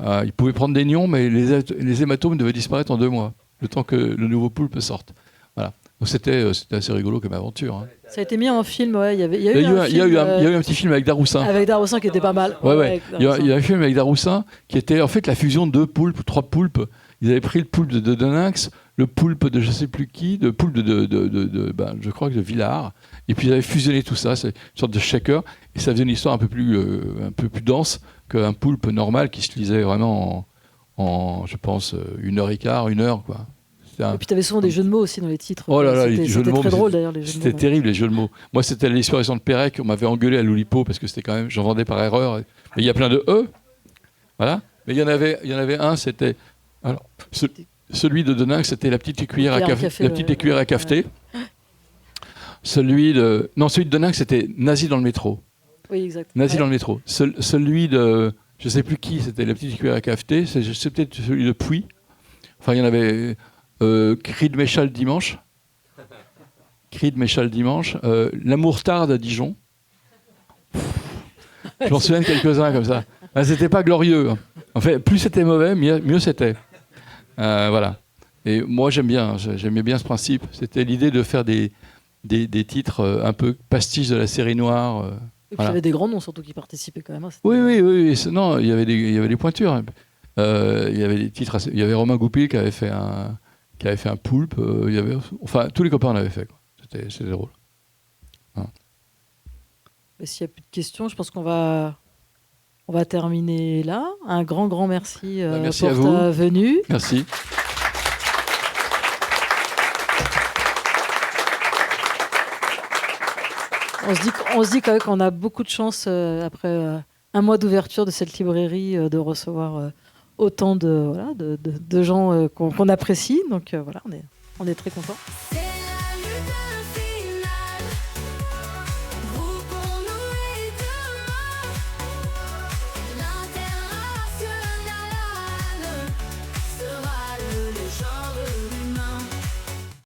Speaker 2: Il pouvait prendre des nions, mais les hématomes devaient disparaître en 2 mois, le temps que le nouveau poulpe sorte. Voilà. Donc c'était assez rigolo comme aventure. Hein.
Speaker 1: Ça a été mis en film, ouais. Il y a eu
Speaker 2: un petit film avec Daroussin.
Speaker 1: Avec Daroussin qui était pas mal.
Speaker 2: Ouais. Il y a un film avec Daroussin qui était en fait la fusion de 2 poulpes, 3 poulpes. Ils avaient pris le poulpe de Deninx, le poulpe de je sais plus qui, le poulpe je crois que de Villard, et puis ils avaient fusionné tout ça, c'est une sorte de shaker, et ça faisait une histoire un peu plus dense qu'un poulpe normal qui se lisait vraiment en je pense, 1h15, 1 heure, quoi.
Speaker 1: Et puis tu avais souvent des jeux de mots aussi dans les titres.
Speaker 2: Oh là là, les jeux de mots.
Speaker 1: C'était très drôle d'ailleurs, les jeux de mots.
Speaker 2: C'était terrible, les jeux de mots. Moi, c'était la disparition de Pérec, on m'avait engueulé à l'Oulipo parce que c'était quand même, j'en vendais par erreur. Mais il y a plein de E. Voilà. Mais il y en avait un, c'était. Alors, celui de Deninx, c'était la petite écuyère à cafeter. Ouais. Celui de Deninx, c'était Nazi dans le métro.
Speaker 1: Oui, exact.
Speaker 2: Nazi dans le métro. Celui de je ne sais plus qui, c'était la petite cuillère à cafeté, c'est peut-être celui de Puy. Enfin, il y en avait Cri de Méchal dimanche. Cri de Méchal dimanche. L'amour tarde à Dijon. Je m'en souviens de quelques-uns comme ça. C'était pas glorieux. En fait, plus c'était mauvais, mieux c'était. Voilà. Et moi, j'aimais bien ce principe. C'était l'idée de faire des titres un peu pastiches de la série noire.
Speaker 1: Et puis il y avait des grands noms surtout qui participaient quand même.
Speaker 2: Oui. Non, il y avait des pointures. Il y avait des titres. Il y avait Romain Goupil qui avait fait un Poulpe. Tous les copains en avaient fait, quoi. C'était drôle.
Speaker 1: S'il n'y a plus de questions, je pense qu'on va terminer là. Un grand merci,
Speaker 2: merci
Speaker 1: pour
Speaker 2: à vous.
Speaker 1: ta venue.
Speaker 2: Merci.
Speaker 1: On se dit quand même qu'on a beaucoup de chance après un mois d'ouverture de cette librairie de recevoir autant de gens qu'on apprécie. Donc voilà, on est très contents.